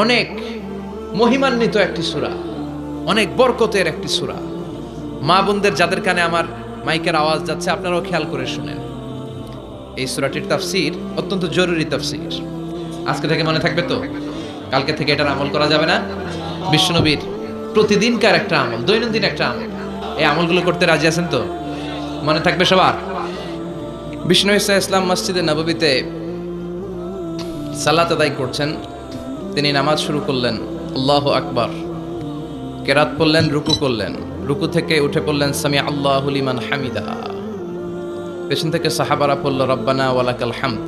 অনেক মহিমান্বিত একটি সূরা, অনেক বরকতের একটি সূরা। মা বোনদের যাদের কানে আমার মাইকের আওয়াজ যাচ্ছে, আপনারাও খেয়াল করে শুনেন। এই সূরাটির তাফসীর অত্যন্ত জরুরি তাফসীর। আজকে থেকে মনে থাকবে তো? কালকে থেকে এটার আমল করা যাবে না? বিশ্বনবীর প্রতিদিনকার একটা আমল, দৈনন্দিন একটা আমল। এই আমলগুলো করতে রাজি আছেন তো? মনে থাকবে সবার? বিষ্ণু ইসা ইসলাম মসজিদে নববীতে সালাত আদায় করছেন। তিনি নামাজ শুরু করলেন, আল্লাহু আকবার, কেরাত পড়লেন, রুকু করলেন, রুকু থেকে উঠে পড়লেন সামি আল্লাহু লিমান হামিদা। পেছন থেকে সাহাবারা পড়ল রব্বানা ওয়ালাকাল হামদ।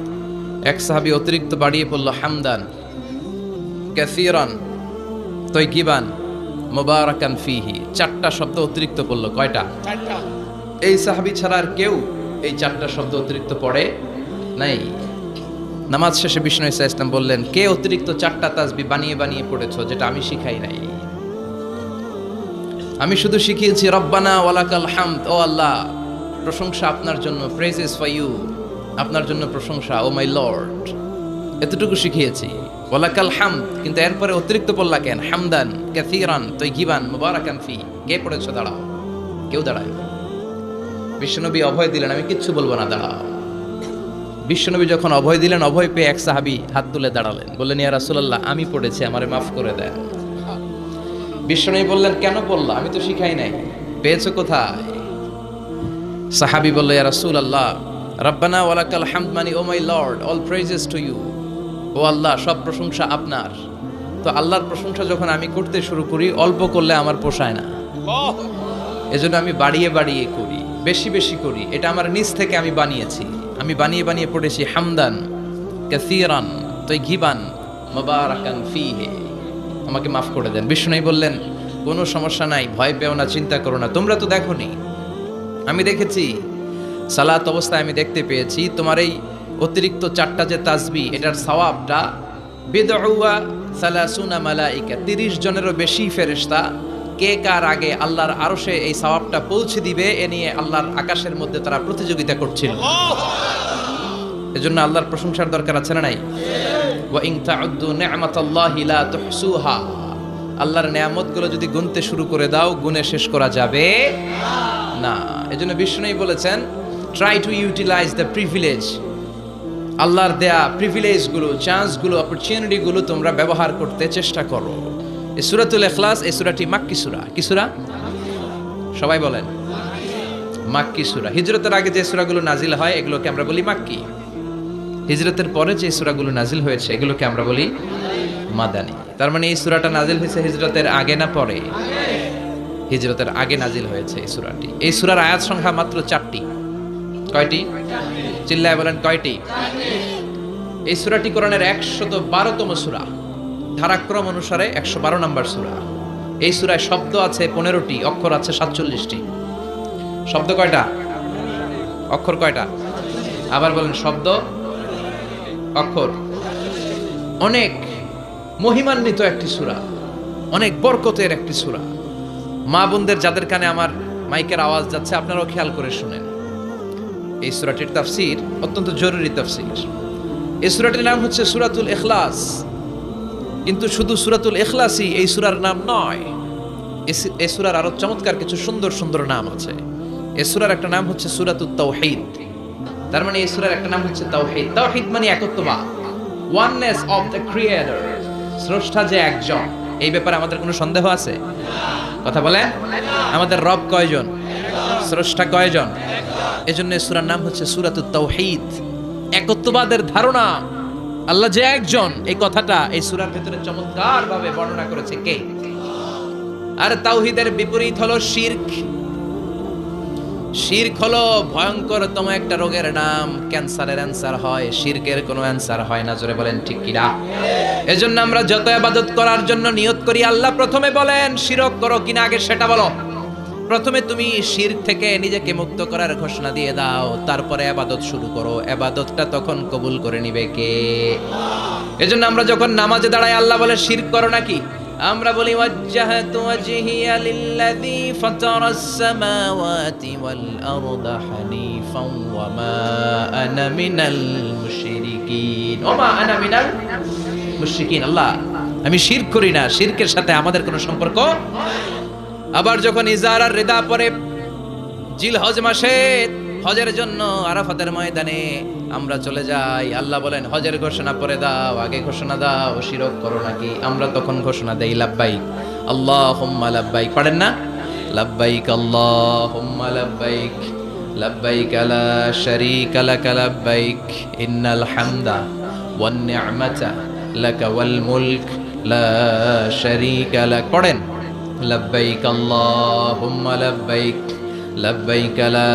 এক সাহাবী অতিরিক্ত বাড়িয়ে পড়ল হামদান কাসীরান তাইয়িবান মুবারাকান ফিহি। চারটা শব্দ অতিরিক্ত পড়ল। কয়টা? চারটা। এই সাহাবী ছাড়া আর কেউ এই চারটা শব্দ অতিরিক্ত পড়ে নাই। নামাজ শেষে বিষ্ণু ইসা ইসলাম বললেন, কে অতিরিক্ত চারটা তাসবিহ বানিয়ে বানিয়ে পড়েছো, যেটা আমি শিখাই নাই? আমি শুধু শিখিয়েছি রব্বানা ওয়ালাকাল হামদ, ও আল্লাহ প্রশংসা আপনার জন্য, প্রেজেস ফর ইউ, আপনার জন্য প্রশংসা, ও মাই লর্ড, এতটুকু শিখিয়েছি। ওয়ালাকাল হামদ, কিন্তু এরপরে অতিরিক্ত পড়লা কেন? হামদান কাসীরান তাইয়িবান মুবারাকান ফি। কে পড়েছো? দাঁড়াও। কেউ দাঁড়ায় না। বিশ্বনবী অভয় দিলেন, আমি কিচ্ছু বলবো না, দাঁড়াও। বিশ্বনবী যখন অভয় দিলেন, অভয় পেয়ে এক সাহাবী হাত তুলে দাঁড়ালেন, বললেন, ইয়া রাসূলুল্লাহ, আমি পড়েছি, আমারে মাফ করে দেন। বিশ্বনবী বললেন, কেন পড়লা? আমি তো শিখাই নাই। পেয়েছো কোথায়? সাহাবী বলল, ইয়া রাসূলুল্লাহ, রব্বানা ওয়ালাকাল হামদ মানে O my lord, all praises to you, ও আল্লাহ সব প্রশংসা আপনার। তো আল্লাহর প্রশংসা যখন আমি করতে শুরু করি, অল্প করলে আমার পোষায় না, এজন্য আমি বাড়িয়ে বাড়িয়ে করি, বেশি বেশি করি। এটা আমার নিজ থেকে আমি বানিয়েছি। আমি বানিয়ে বানিয়ে পড়েছি হামদান কাসীরান তাইয়িবান মুবারাকান ফিহি। আমাকে মাফ করে দেন। বিষ্ণু বললেন, কোনো সমস্যা নাই, ভয় পেও না, চিন্তা করো না। তোমরা তো দেখোনি, আমি দেখেছি। সালাত অবস্থায় আমি দেখতে পেয়েছি তোমার এই অতিরিক্ত চারটা যে তাসবিহ, এটার সওয়াবটা বিদউয়া সালাসুনা মালাইকা, 30 জনেরও বেশি ফেরেশতা কে কার আগে আল্লাহর আরশে এই সওয়াবটা পৌঁছে দিবে, এ নিয়ে আল্লাহর আকাশের মধ্যে তারা প্রতিযোগিতা করছিল। এজন্য আল্লাহর প্রশংসার দরকার আছে না নাই? ওয়া ইন তাউদ্দু নি'মাতাল্লাহি লা তুহসুহা। আল্লাহর নেয়ামতগুলো যদি গুনতে শুরু করে দাও, গুনে শেষ করা যাবে না। এজন্য বিষ্ণু বলেছেন, try to utilise the privilege. আল্লাহর দেয়া প্রিভিলেজগুলো, চান্সগুলো, অপরচুনিটিগুলো তোমরা ব্যবহার করতে চেষ্টা করো। এই সূরাতুল ইখলাস, এই সূরাটি মাক্কি সূরা। কি সূরা? সবাই বলেন, মাক্কি সূরা। হিজরতের আগে যে সূরাগুলো নাজিল হয় এগুলোকে আমরা বলি মাক্কি। হিজরতের পরে যে সূরাগুলো নাজিল হয়েছে এগুলোকে আমরা বলি মাদানী। তার মানে এই সূরাটা নাজিল হয়েছে হিজরতের আগে না পরে? হিজরতের আগে নাজিল হয়েছে এই সূরাটি। এই সূরার আয়াত সংখ্যা মাত্র 4টি। কয়টি? চিল্লায় বলেন, কয়টি? এই সূরাটি কোরআনের 112তম সূরা। ধারাক্রম অনুসারে 112 নম্বর সূরা। এই সূরায় শব্দ আছে 15টি, অক্ষর আছে 47টি। শব্দ কয়টা? অক্ষর কয়টা? আবার বলেন, শব্দ, অক্ষর। অনেক মহিমান্বিত একটি সূরা, অনেক বরকতের একটি সূরা। মা বোনদের যাদের কানে আমার মাইকের আওয়াজ যাচ্ছে, আপনারাও খেয়াল করে শুনেন। এই সূরাটির তাফসীর অত্যন্ত জরুরি তাফসীর। এই সূরাটির নাম হচ্ছে সূরাতুল ইখলাস। কিন্তু শুধু সূরাতুল ইখলাসই এই সূরার নাম নয়। এই সূরার আরো চমৎকার কিছু সুন্দর সুন্দর নাম আছে। এই সূরার একটা নাম হচ্ছে সূরাতুত তাওহীদ। তার মানে এই সূরার একটা নাম হচ্ছে তাওহীদ। তাওহীদ মানে একত্ববাদ, ওয়াননেস অফ দ্য ক্রিয়েটর। স্রষ্টা যে একজন, এই ব্যাপারে আমাদের কোনো সন্দেহ আছে? কথা বলে, আমাদের রব কয়জন? স্রষ্টা কয়জন? এজন্য এই সূরার নাম হচ্ছে সূরাতুত তাওহীদ। একত্ববাদের ধারণা, আল্লাহ যে একজন, এই কথাটা এই সূরার ভিতরে চমৎকার ভাবে বর্ণনা করেছে কে? আর তাওহীদের বিপরীত হলো শিরক। শিরক হলো ভয়ঙ্করতম একটা রোগের নাম। ক্যান্সারের অ্যান্সার হয়, শিরকের কোনো অ্যান্সার হয় না। জোরে বলেন ঠিক কি না? এজন্য আমরা যত ইবাদত করার জন্য নিয়ত করি, আল্লাহ প্রথমে বলেন শিরক করো কিনা আগে সেটা বলো। প্রথমে তুমি শিরক থেকে নিজেকে মুক্ত করার ঘোষণা দিয়ে দাও, তারপরে ইবাদত শুরু করো। ইবাদতটা তখন কবুল করে নিবে কে? এজন্য আমরা যখন নামাজে দাঁড়াই, আল্লাহ বলে শিরক করো নাকি? আমরা বলি ওয়াজ্জাহাতু ওয়াজহিয়া লিল্লাযী ফাতারাস সামাওয়াতি ওয়াল আরদা হানিফান ওয়া মা আনা মিনাল মুশরিকিন। ওয়া মা আনা মিনাল মুশরিকিন। আল্লাহ আমি শিরক করি না, শিরকের সাথে আমাদের কোনো সম্পর্ক। আবার যখন ইজার আর রিদা পরে জিলহজ মাসে হজের জন্য আরাফাতের ময়দানে আমরা চলে যাই, আল্লাহ বলেন হজের ঘোষণা পরে দাও, আগে ঘোষণা দাও শিরক করো নাকি। আমরা তখন ঘোষণা দেই লাব্বাইক আল্লাহুম্মা লাব্বাইক, পড়েন না? লাব্বাইক আল্লাহুম্মা লাব্বাইক, লাব্বাইক লা শারীকা লাক লাব্বাইক, ইন্নাল হামদা ওয়ান নি'মাতা লাকা ওয়াল মুলক লা শারীকা লাক। পড়েন লাব্বাইক আল্লাহুম্মা লাব্বাইক, লাব্বাইক লা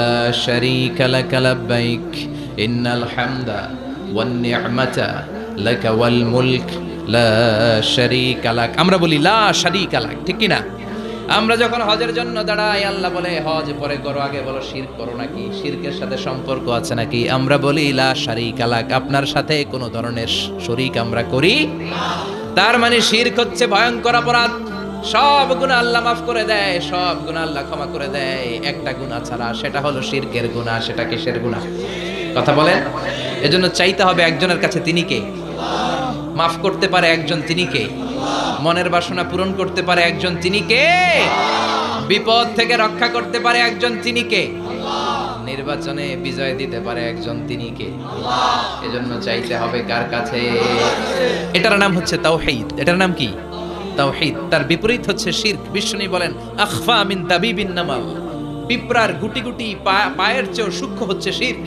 শারীকা লাক লাব্বাইক, ইন্নাল হামদা ওয়ান নি'মাতা লাকা ওয়াল মুলক লা শারীকা লাক। আমরা বলি লা শারীকা লাক, ঠিক কি না? আমরা যখন হজের জন্য দাঁড়াই, আল্লাহ বলে হজ পরে করো, আগে বলো শিরক করো নাকি, শিরকের সাথে সম্পর্ক আছে নাকি। আমরা বলি লা শারীকা লাক, আপনার সাথে কোনো ধরনের শরীক আমরা করি না। তার মানে শিরক হচ্ছে ভয়ঙ্কর অপরাধ। সব গুনাহ আল্লাহ মাফ করে দেয়, সব গুনাহ আল্লাহ ক্ষমা করে দেয়, একটা গুনাহ ছাড়া, সেটা হলো শিরকের গুনাহ। সেটা কিসের গুনাহ? কথা বলেন। এজন্য চাইতে হবে একজনের কাছে, তিনি কে? মাফ করতে পারে একজন, তিনি কে? মনের বাসনা পূরণ করতে পারে একজন, তিনি কে? বিপদ থেকে রক্ষা করতে পারে একজন, তিনি কে? নির্বাচনে বিজয় দিতে পারে একজন, তিনি কে? এজন্য চাইতে হবে কার কাছে? এটার নাম হচ্ছে তাওহীদ। এটার নাম কি? তাওহীদ। তার বিপরীত হচ্ছে শিরক। বিষ্ণু বলেন আখফা মিন দাবিবিন নামাল, পিঁপড়ার গুটি গুটি পায়ের চেয়ে সূক্ষ্ম হচ্ছে শিরক।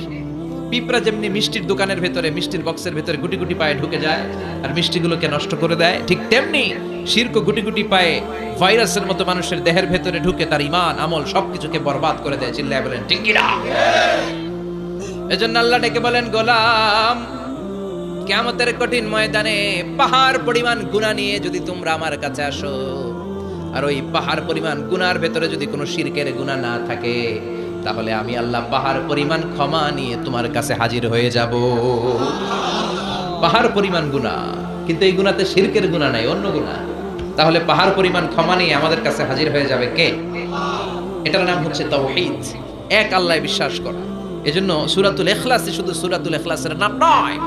পিঁপড়া যেমনি মিষ্টির দোকানের ভেতরে, মিষ্টির বক্সের ভেতরে গুটি গুটি পায়ে ঢুকে যায় আর মিষ্টিগুলোকে নষ্ট করে দেয়, ঠিক তেমনি শিরক গুটি গুটি পায়ে ভাইরাসের মতো মানুষের দেহের ভেতরে ঢুকে তার ঈমান আমল সবকিছুকে বরবাদ করে দেয়। চিল্লায় বলেন ঠিক কি না? এজন্য আল্লাহ ডেকে বলেন গোলাম, কিয়ামতের কঠিন ময়দানে পাহাড় পরিমাণ গুনাহ নিয়ে যদি তোমরা আমার কাছে আসো, আর ওই পাহাড় পরিমাণ গুনার ভেতরে যদি কোনো শিরকের গুনাহ না থাকে, তাহলে আমি আল্লাহ পাহাড় পরিমাণ ক্ষমা নিয়ে তোমার কাছে হাজির হয়ে যাব। পাহাড় পরিমাণ গুনাহ, কিন্তু এই গুনাতে শিরকের গুনাহ নাই, অন্য গুনাহ। তাহলে পাহাড় পরিমাণ ক্ষমা নিয়ে আমাদের কাছে হাজির হয়ে যাবে কে? এটার নাম হচ্ছে তাওহীদ, এক আল্লাহ বিশ্বাস করা। এজন্য সূরাতুল ইখলাস শুধু সূরাতুল ইখলাসের নাম নয়,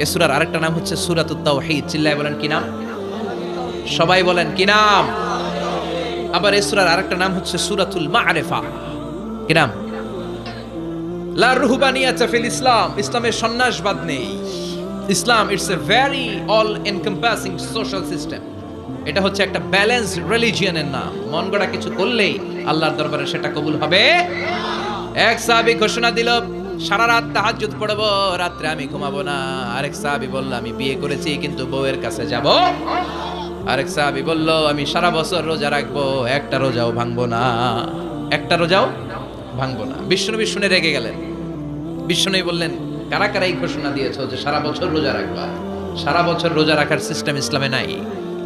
এই সূরার আরেকটা নাম হচ্ছে সূরাতুত তাওহীদ। চিল্লায় বলেন কি নাম? সবাই বলেন কি নাম? আবার এই সূরার আরেকটা নাম হচ্ছে সূরাতুল মা'রিফা। কি নাম? লা রুহবানিয়াতা ফিল ইসলাম, ইসলামে সন্ন্যাসবাদ নেই। Islam it's a very all encompassing social system. এটা হচ্ছে একটা ব্যালেন্সড রিলিজিয়নের নাম। মন গড়া কিছু করলেই আল্লাহর দরবারে সেটা কবুল হবে। এক সাহাবী ঘোষণা দিল সারা রাত তাহাজ্জুদ পড়ব, রাত্রে আমি ঘুমাবো না। আরেক সাহাবী বলল আমি বিয়ে করেছি কিন্তু বউয়ের কাছে যাব। আরেক সাহাবী বলল আমি সারা বছর রোজা রাখবো, একটা রোজাও ভাঙবো না, একটা রোজাও ভাঙবো না। বিষ্ণু শুনে রেগে গেলেন। বিষ্ণু বললেন কারা কারা এই ঘোষণা দিয়েছো যে সারা বছর রোজা রাখবা? সারা বছর রোজা রাখার সিস্টেম ইসলামে নাই।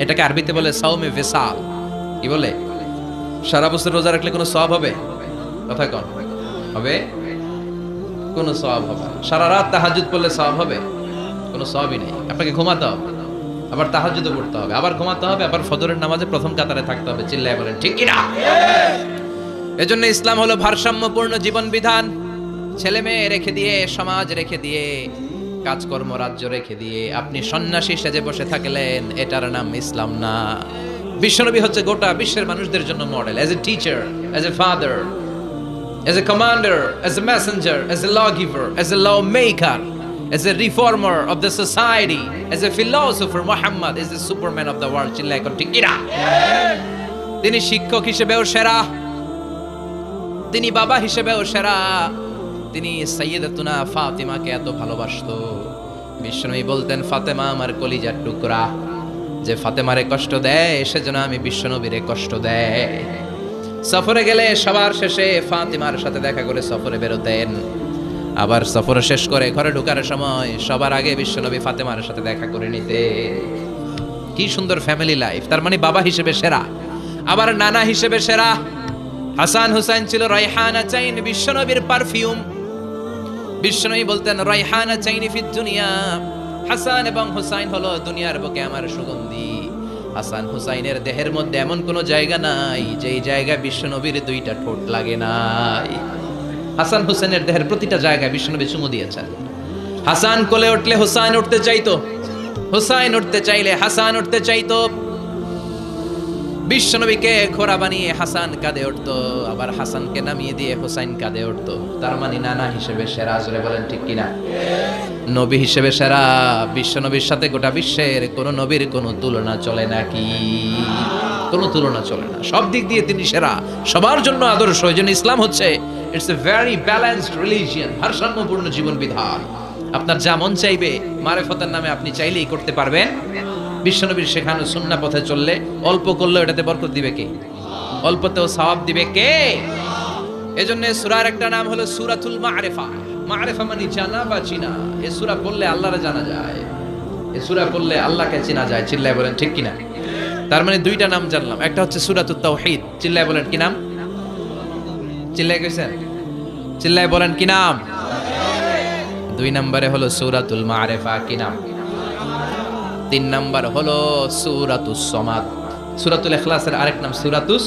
এটাকে আরবিতে বলে সাওমে ভিসাল। কি বলে? সারা বছর রোজা রাখলে কোনো সওয়াব হবে? কথা কন, হবে? কোনো সওয়াব হবে না। সারা রাত তাহাজ্জুদ পড়লে সওয়াব হবে? কোনো সওয়াবই নেই। আপনাকে ঘুমাতে হবে, আবার তাহাজ্জুদও পড়তে হবে, আবার ঘুমাতে হবে, আবার ফজরের নামাজে প্রথম কাতারে থাকতে হবে। চিল্লায় বলেন ঠিক কি না? এজন্য ইসলাম হলো ভারসাম্যপূর্ণ জীবন বিধান। ছেলে মেয়ে রেখে দিয়ে, সমাজ রেখে দিয়ে, কাজকর্ম রাজ্য রেখে দিয়ে আপনি সন্ন্যাসী সেজে বসে থাকলেন, এটার নাম ইসলাম না। বিশ্বনবী হচ্ছে গোটা বিশ্বের মানুষদের জন্য model. As a teacher, as a father, as a commander, as a messenger, as a law giver, as a law maker, as a reformer of the society, as a philosopher, Muhammad is the superman of the world. চিল্লায় কোন ঠিক কিনা? তিনি শিক্ষক হিসেবেও সেরা, তিনি বাবা হিসেবেও সেরা। তিনি সাইয়্যিদাতুনা ফাতিমাকে এত ভালোবাসতো, বিশ্বনবী বলতেন ফাতেমা আমার কলিজার টুকরা, যে ফাতেমারে কষ্ট দেয় সেজন্য আমি বিশ্বনবীরে কষ্ট দেয়। সফরে গেলে সবার শেষে ফাতিমার সাথে দেখা করে সফরে বেরোতেন, আবার সফর শেষ করে ঘরে ঢোকার সময় সবার আগে বিশ্বনবী ফাতেমার সাথে দেখা করে নিতে। কি সুন্দর ফ্যামিলি লাইফ। তার মানে বাবা হিসেবে সেরা, আবার নানা হিসেবে সেরা। হাসান হুসাইন ছিল রাইহানা চাইন, বিশ্বনবীর পারফিউম। বিশ্বনবী বলতেন রাইহানা চাইনি ফিদ দুনিয়া, হাসান এবং হুসাইন হলো দুনিয়ার বুকে আমার সুগন্ধি। হাসান হুসাইনের দেহের মধ্যে এমন কোন জায়গা নাই যেই জায়গা বিশ্বনবীর দুইটা ঠোঁট লাগে নাই। হাসান হুসেনের দেহের প্রতিটা জায়গায় বিশ্বনবী চুমু দিয়েছেন। হাসান কোলে উঠলে হুসাইন উঠতে চাইতো, হুসাইন উঠতে চাইলে হাসান উঠতে চাইতো। বিশ্বনবীকে ঘোড়া বানিয়ে হাসান কাঁধে উঠতো, আবার হাসানকে নামিয়ে দিয়ে হুসাইন কাঁধে উঠতো। তার মানে নানা হিসেবে সেরা, জোরে বলেন ঠিক কিনা? নবী হিসেবে সেরা। বিশ্বনবীর সাথে গোটা বিশ্বের কোন নবীর কোনো তুলনা চলে নাকি? কোনো তুলনা চলে না। সব দিক দিয়ে তিনি সেরা, সবার জন্য আদর্শ। এই জন্য ইসলাম হচ্ছে it's a very balanced religion, ভারসাম্যপূর্ণ জীবন বিধান। আপনার যা মন চাইবে মারেফতের নামে আপনি চাইলেই করতে পারবেন। বিশ্বনবীর শেখানো সুন্নাহ পথে চললে অল্প করলে এটাতে বরকত দিবে কে? অল্পতেও সওয়াব দিবে কে? এজন্য সূরার একটা নাম হলো সূরাতুল মা'রিফা। মা'রিফা মানে জানা বা চিনা। এই সূরা পড়লে আল্লাহরে জানা যায়, এই সূরা পড়লে আল্লাহকে চেনা যায়। চিল্লায় বলেন ঠিক কিনা? তার মানে দুইটা নাম জানলাম, একটা হচ্ছে সূরাতুত তাওহীদ। চিল্লায় বলেন কি নাম? চিল্লায় কইছেন? চিল্লায় বলেন কি নাম? দুই নম্বরে হলো সূরাতুল মা'রিফা। কি নাম? তিন নাম্বার হলো সূরাতুস সমাদ। সূরাতুল ইখলাসের আরেক নাম সূরাতুস,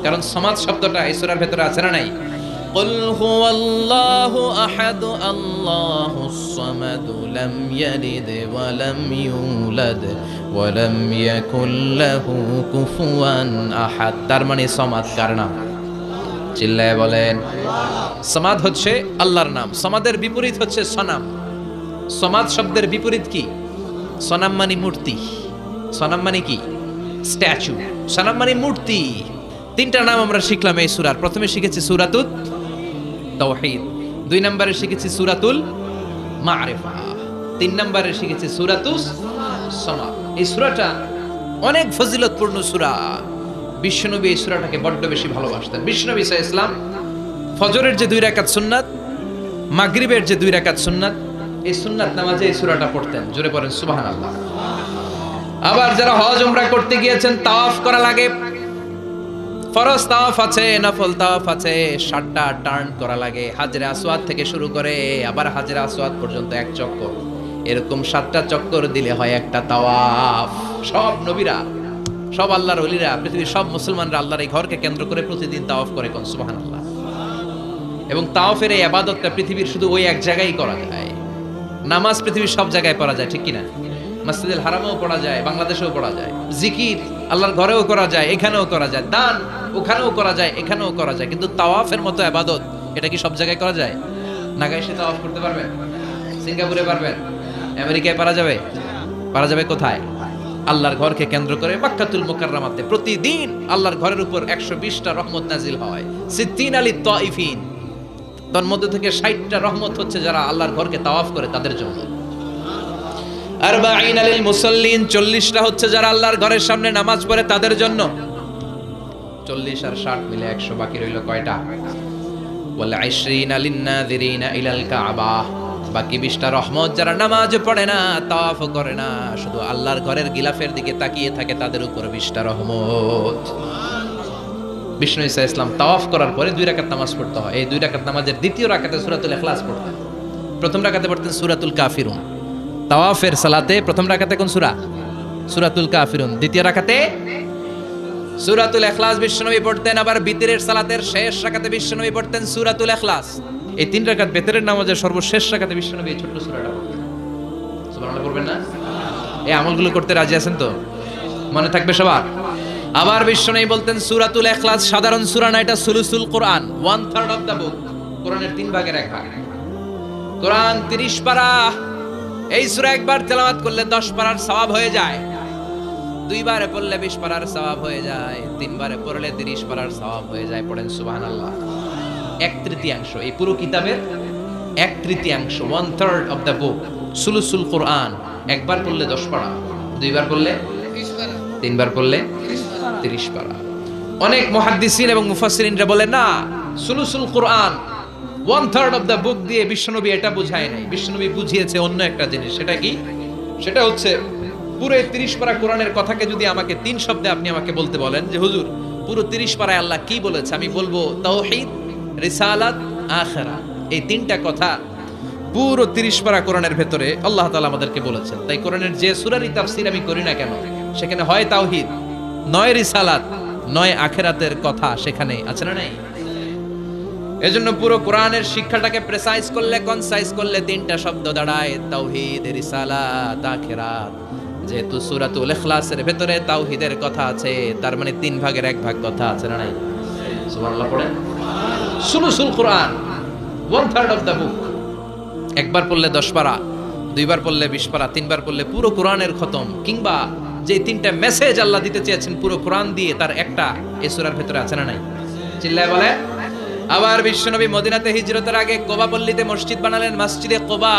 কারণ সমাদ শব্দটা এই সূরার ভেতরে আছে না নাই? কুল হুয়াল্লাহু আহাদ আল্লাহুস সামাদ লাম ইয়ালিদ ওয়া লাম ইউলাদ ওয়া লাম ইয়াকুল লাহু কুফুয়ান আহাদ। তার মানে সমাদ কার নাম? চিল্লায়ে বলেন। সমাদ হচ্ছে আল্লাহর নাম। সমাদের বিপরীত হচ্ছে সনাম। সমাদ শব্দের বিপরীত কি? সনাম মানে মূর্তি। সনাম মানে কি? স্ট্যাচু। সনাম মানে মূর্তি। তিনটা নাম আমরা শিখলাম এই সূরার। প্রথমে শিখেছি সূরাতুত তাওহীদ, দুই নম্বরে শিখেছি সূরাতুল মা'রিফা, তিন নম্বরে শিখেছি সূরাতুস সমাদ। এই সূরাটা অনেক ফজিলতপূর্ণ সূরা। বিশ্বনবী এই সূরাটাকে বড্ড বেশি ভালোবাসতেন। বিশ্বনবী সাল্লাল্লাহু আলাইহি ওয়াসাল্লাম ফজরের যে 2 রাকাত সুন্নাত, মাগরিবের যে 2 রাকাত সুন্নাত, এই সুন্নাত নামাজে এই সূরাটা পড়তেন। জোরে পড়েন সুবহানাল্লাহ। আবার যারা হজ উমরা করতে গিয়েছেন, তাওয়াফ করা লাগে। ফরজ তাওয়াফ আছে, নফল তাওয়াফ আছে, 7টা টার্ন করা লাগে। হাজরে আসওয়াদ থেকে শুরু করে আবার হাজরে আসওয়াদ পর্যন্ত এক চক্কর। এরকম 7টা চক্কর দিলে হয় একটা তাওয়াফ। সব নবীরা, সব আল্লাহর ওলিরা, পৃথিবীর সব মুসলমানরা আল্লাহর এই ঘরকে কেন্দ্র করে প্রতিদিন তাওয়াফ করে। কোন সুবহানাল্লাহ। এবং তাওয়াফের এই ইবাদতটা পৃথিবীর শুধু ওই এক জায়গায় করা যায়। নামাজ পৃথিবীর সব জায়গায় পড়া যায়, ঠিক কিনা? মসজিদুল হারামেও পড়া যায়, বাংলাদেশেও পড়া যায়। জিকির আল্লাহর ঘরেও করা যায়, এখানেও করা যায়। দান ওখানেও করা যায়, এখানেও করা যায়। কিন্তু তাওয়াফের মতো ইবাদত, এটা কি সব জায়গায় করা যায়? নাগায় এসে তাওয়াফ করতে পারবেন? সিঙ্গাপুরে পারবেন? আমেরিকায় পারা যাবে? পারা যাবে কোথায়? আল্লাহর ঘরকে কেন্দ্র করে মক্কাতুল মুকাররমাতে প্রতিদিন আল্লাহর ঘরের উপর 120টা রহমত নাজিল হয়। সিদ্দিন আলী তাইফিন, তার মধ্যে থেকে 60টা রহমত হচ্ছে যারা আল্লাহর ঘরকে তাওয়াফ করে তাদের জন্য। আরবাঈন লিল মুসাল্লিন, 40টা হচ্ছে যারা আল্লাহর ঘরের সামনে নামাজ পড়ে তাদের জন্য। 40 আর 60 মিলে 100, বাকি রইল কয়টা? ওয়াল 20 লিন নাযিরিনা ইলাল কাবা। বাকি 20টা রহমত যারা নামাজ পড়ে না, তাওয়াফ করে না, শুধু আল্লাহর ঘরের গিলাফের দিকে তাকিয়ে থাকে, তাদের উপর 20টা রহমত। বিষ্ণু ঈসা ইসলাম তাওয়াফ করার পরে 2 রাকাত নামাজ পড়তে হয়। এই 2 রাকাত নামাজের দ্বিতীয় রাকাতে সূরাতুল ইখলাস পড়তেন, প্রথম রাকাতে পড়তেন সূরাতুল কাফিরুন। তাওয়াফের সালাতে প্রথম রাকাতে কোন সূরা? সূরাতুল কাফিরুন। দ্বিতীয় রাকাতে সূরাতুল ইখলাস বিশ্বনবী পড়তেন। আবার বিতরের সালাতের শেষ রাকাতে বিশ্বনবী পড়তেন সূরাতুল ইখলাস। এই 3 রাকাত বিতরের নামাজের সর্বশেষ রাকাতে বিশ্বনবী এই ছোট্ট সূরাটা পড়তেন। সুবহানাল্লাহ পড়বেন না? এই আমলগুলো করতে রাজি আছেন তো? মনে থাকবে সবার? আবার বিশ্বনবী বলতেন সূরাতুল ইখলাস সাধারণ সূরা না, এটা সুলুসুল কোরআন, 1/3 অফ দা বুক। কোরআনের 3 ভাগের 1 ভাগ। কোরআন 30 পারা। এই সূরা একবার তেলাওয়াত করলে 10 পারার সওয়াব হয়ে যায়। 2 বারে পড়লে 20 পারার সওয়াব হয়ে যায়। 3 বারে পড়লে 30 পারার সওয়াব হয়ে যায়। পড়েন সুবহানাল্লাহ। 1/3 এই পুরো কিতাবের 1/3, 1/3 অফ দা বুক সুলুসুল কোরআন। একবার পড়লে 10 পারা, 2 বার পড়লে 30 পারা, 3 বার পড়লে 30 পারা। অনেক মুহাদ্দিসিন এবং মুফাসসিরিনরা বলেন না, সুলুসুল কোরআন 1/3 অফ দা বুক দিয়ে বিশ্বনবী এটা বুঝায় নাই। বিশ্বনবী বুঝিয়েছে অন্য একটা জিনিস। সেটা কি? সেটা হচ্ছে পুরো 30 পারা কোরআনের কথাকে যদি আমাকে 3 শব্দে আপনি আমাকে বলতে বলেন যে হুজুর পুরো 30 পারায় আল্লাহ কি বলেছে, আমি বলবো তাওহীদ, রিসালাত, আখিরাত। এই 3টা কথা পুরো 30 পারা কোরআনের ভেতরে আল্লাহ তাআলা আমাদেরকে বলেছেন। তাই কোরআনের যে সূরারই তাফসীর আমি করি না কেন, সেখানে হয় তাওহীদ, নয় রিসালাত, নয় আখিরাতের কথা সেখানে আছে না নাই? এজন্য পুরো কোরআনের শিক্ষাটাকে প্রেসাইজ করলে, কনসাইজ করলে তিনটা শব্দ দাঁড়ায়: তাওহীদ, রিসালাত, আখিরাত। যেহেতু সূরাতুল ইখলাসের ভেতরে তাওহীদের কথা আছে, তার মানে 3 ভাগের 1 ভাগ কথা আছে না নাই? সুবহানাল্লাহ পড়েন। সুলুসুল কোরআন, 1/3 অফ দা বুক। একবার পড়লে 10 পারা, দুইবার পড়লে 20 পারা, তিনবার পড়লে পুরো কোরআনের খতম। কিংবা যে 3টা মেসেজ আল্লাহ দিতে চেয়েছেন পুরো কোরআন দিয়ে, তার একটা এই সূরার ভেতরে আছে না নাই? চিল্লায় বলে। আবার বিশ্বনবী মদিনাতে হিজরতের আগে কোবা পল্লীতে মসজিদ বানালেন, মসজিদে কোবা।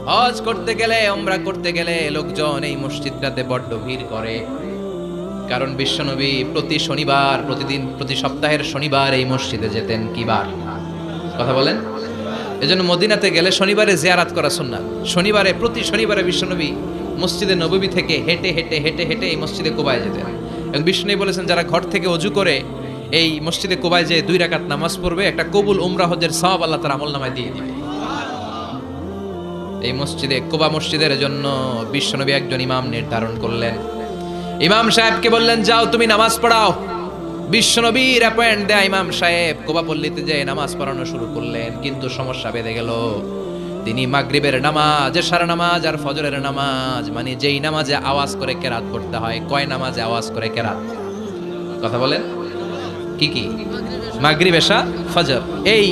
হজ করতে গেলে, উমরা করতে গেলে লোকজন এই মসজিদটাতে বড্ড ভিড় করে। কারণ বিশ্বনবী প্রতি শনিবার, প্রতি সপ্তাহের শনিবার এই মসজিদে যেতেন। কি বার? কথা বলেন। এজন্য মদিনাতে গেলে শনিবারে জিয়ারাত করা সুন্নাত। প্রতি শনিবারে বিশ্বনবী মসজিদে নববী থেকে হেঁটে হেঁটে হেঁটে হেঁটে এই মসজিদে কোবায় যেতেন। এবং বিশ্বনবী বলেছেন, যারা ঘর থেকে ওযু করে এই মসজিদে কোবায় যে 2 রাকাত নামাজ পড়বে, একটা কবুল উমরা হজের সওয়াব আল্লাহ তার আমলনামায় দিয়ে দিবে। এই মসজিদে, কোবা মসজিদের জন্য বিশ্বনবী একজন ইমাম নির্ধারণ করলেন। ইমাম সাহেবকে বললেন, যাও তুমি নামাজ পড়াও। বিশ্বনবীর অ্যাপয়েন্ট দেয়া ইমাম সাহেব কোবা পল্লীতে যেয়ে নামাজ পড়ানো শুরু করলেন। কিন্তু সমস্যা বেঁধে গেল। তিনি মাগরিবের নামাজ, এশার নামাজ আর ফজরের নামাজ, মানে যেই নামাজে আওয়াজ করে কেরাত পড়তে হয়, কয় নামাজে আওয়াজ করে কেরাত? কথা বলেন। কি কি? মাগরিব, এশা, ফজর। এই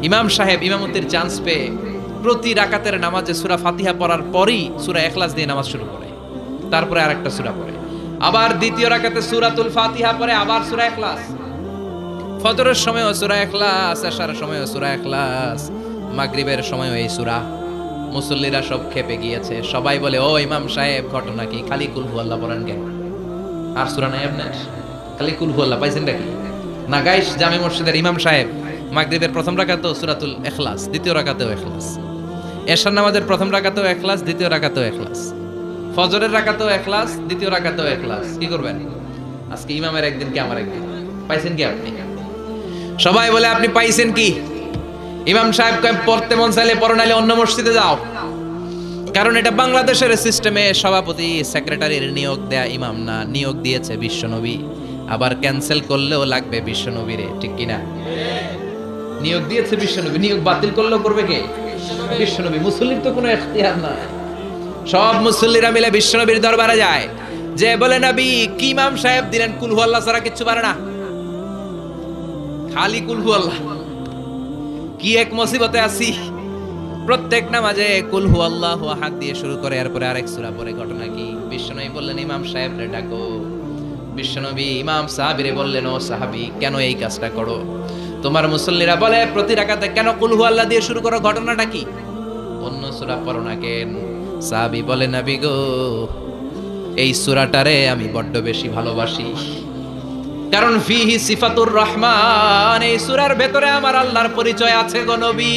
ইমাম সাহেব ইমামতির চান্স পেয়ে প্রতি রাকাতের নামাজে সূরা ফাতিহা পড়ার পরই সূরা ইখলাস দিয়ে নামাজ শুরু করে, তারপরে আরেকটা সূরা পড়ে, আবার দ্বিতীয় রাকাতে সূরাতুল ফাতিহা পড়ে, আবার সূরা ইখলাস। ফজরের সময়ও সূরা ইখলাস, এশার সময়ও সূরা ইখলাস, মাগরিবের সময়ও এই সূরা। মুসল্লিরা সব খেপে গিয়েছে। সবাই বলে, ও ইমাম সাহেব, ঘটনা কি? খালি কুল হু আল্লাহ পড়েন কেন? আর সূরা নাই আপনার? খালি কুল হু আল্লাহ পাইছেন নাকি? না গাইস, জামে মসজিদের ইমাম সাহেব মাগরিবের প্রথম রাকাতেও সূরাতুল ইখলাস, দ্বিতীয় রাকাতেও ইখলাস। এশার নামাজের প্রথম রাকাতেও ইখলাস, দ্বিতীয় রাকাতেও ইখলাস। ফজরের রাকাতেও ইখলাস, দ্বিতীয় রাকাতেও ইখলাস। কি করবেন? আজকে ইমামের একদিন কি আমার একদিন? পাইছেন কি আপনি? সবাই বলে, আপনি পাইছেন কি? ইমাম সাহেব কয়, পড়তে মন চাইলে পড়ো, নাইলে অন্য মসজিদে যাও। কারণ এটা বাংলাদেশের সিস্টেমে সভাপতি সেক্রেটারির নিয়োগ দেয়া ইমাম না, নিয়োগ দিয়েছে বিশ্বনবী। আবার ক্যান্সেল করলেও লাগবে বিশ্বনবীরে, ঠিক কিনা? নিয়োগ দিয়েছে বিশ্বনবী, নিয়োগ বাতিল করলেও করবে কে? বিশ্বনবী। মুসল্লির তো কোনো ইখতিয়ার নাই। সব মুসল্লিরা মিলে বিশ্বনবীর দরবারে যায়, যে বলে, নবী, কি ইমাম সাহেব দিলেন? কুল হু আল্লাহ ছাড়া কিচ্ছু পারে না, খালি কুল হু আল্লাহ। কি এক মুসিবতে আছি। প্রত্যেক নামাজে কুল হু আল্লাহু আহাদ দিয়ে শুরু করে, এরপরে আরেক সূরা পড়ে। ঘটনা কি? বিশ্বনবী বললেন, ইমাম সাহেবরে ডাকো। বিশ্বনবী ইমাম সাহাবীরে বললেন, ও সাহাবী, কেন এই কাজটা করো? তোমার মুসল্লিরা বলে, প্রতি রাকাতে কেন কুল হু আল্লাহ দিয়ে শুরু করো? ঘটনাটা কি? অন্য সূরা পড়ো না কেন? সাহাবী বলে, নবী গো, এই সূরাটারে আমি বড্ড বেশি ভালোবাসি। কারণ ফিহি সিফাতুর রহমান, এই সূরার ভেতরে আমার আল্লাহর পরিচয় আছে গো নবী।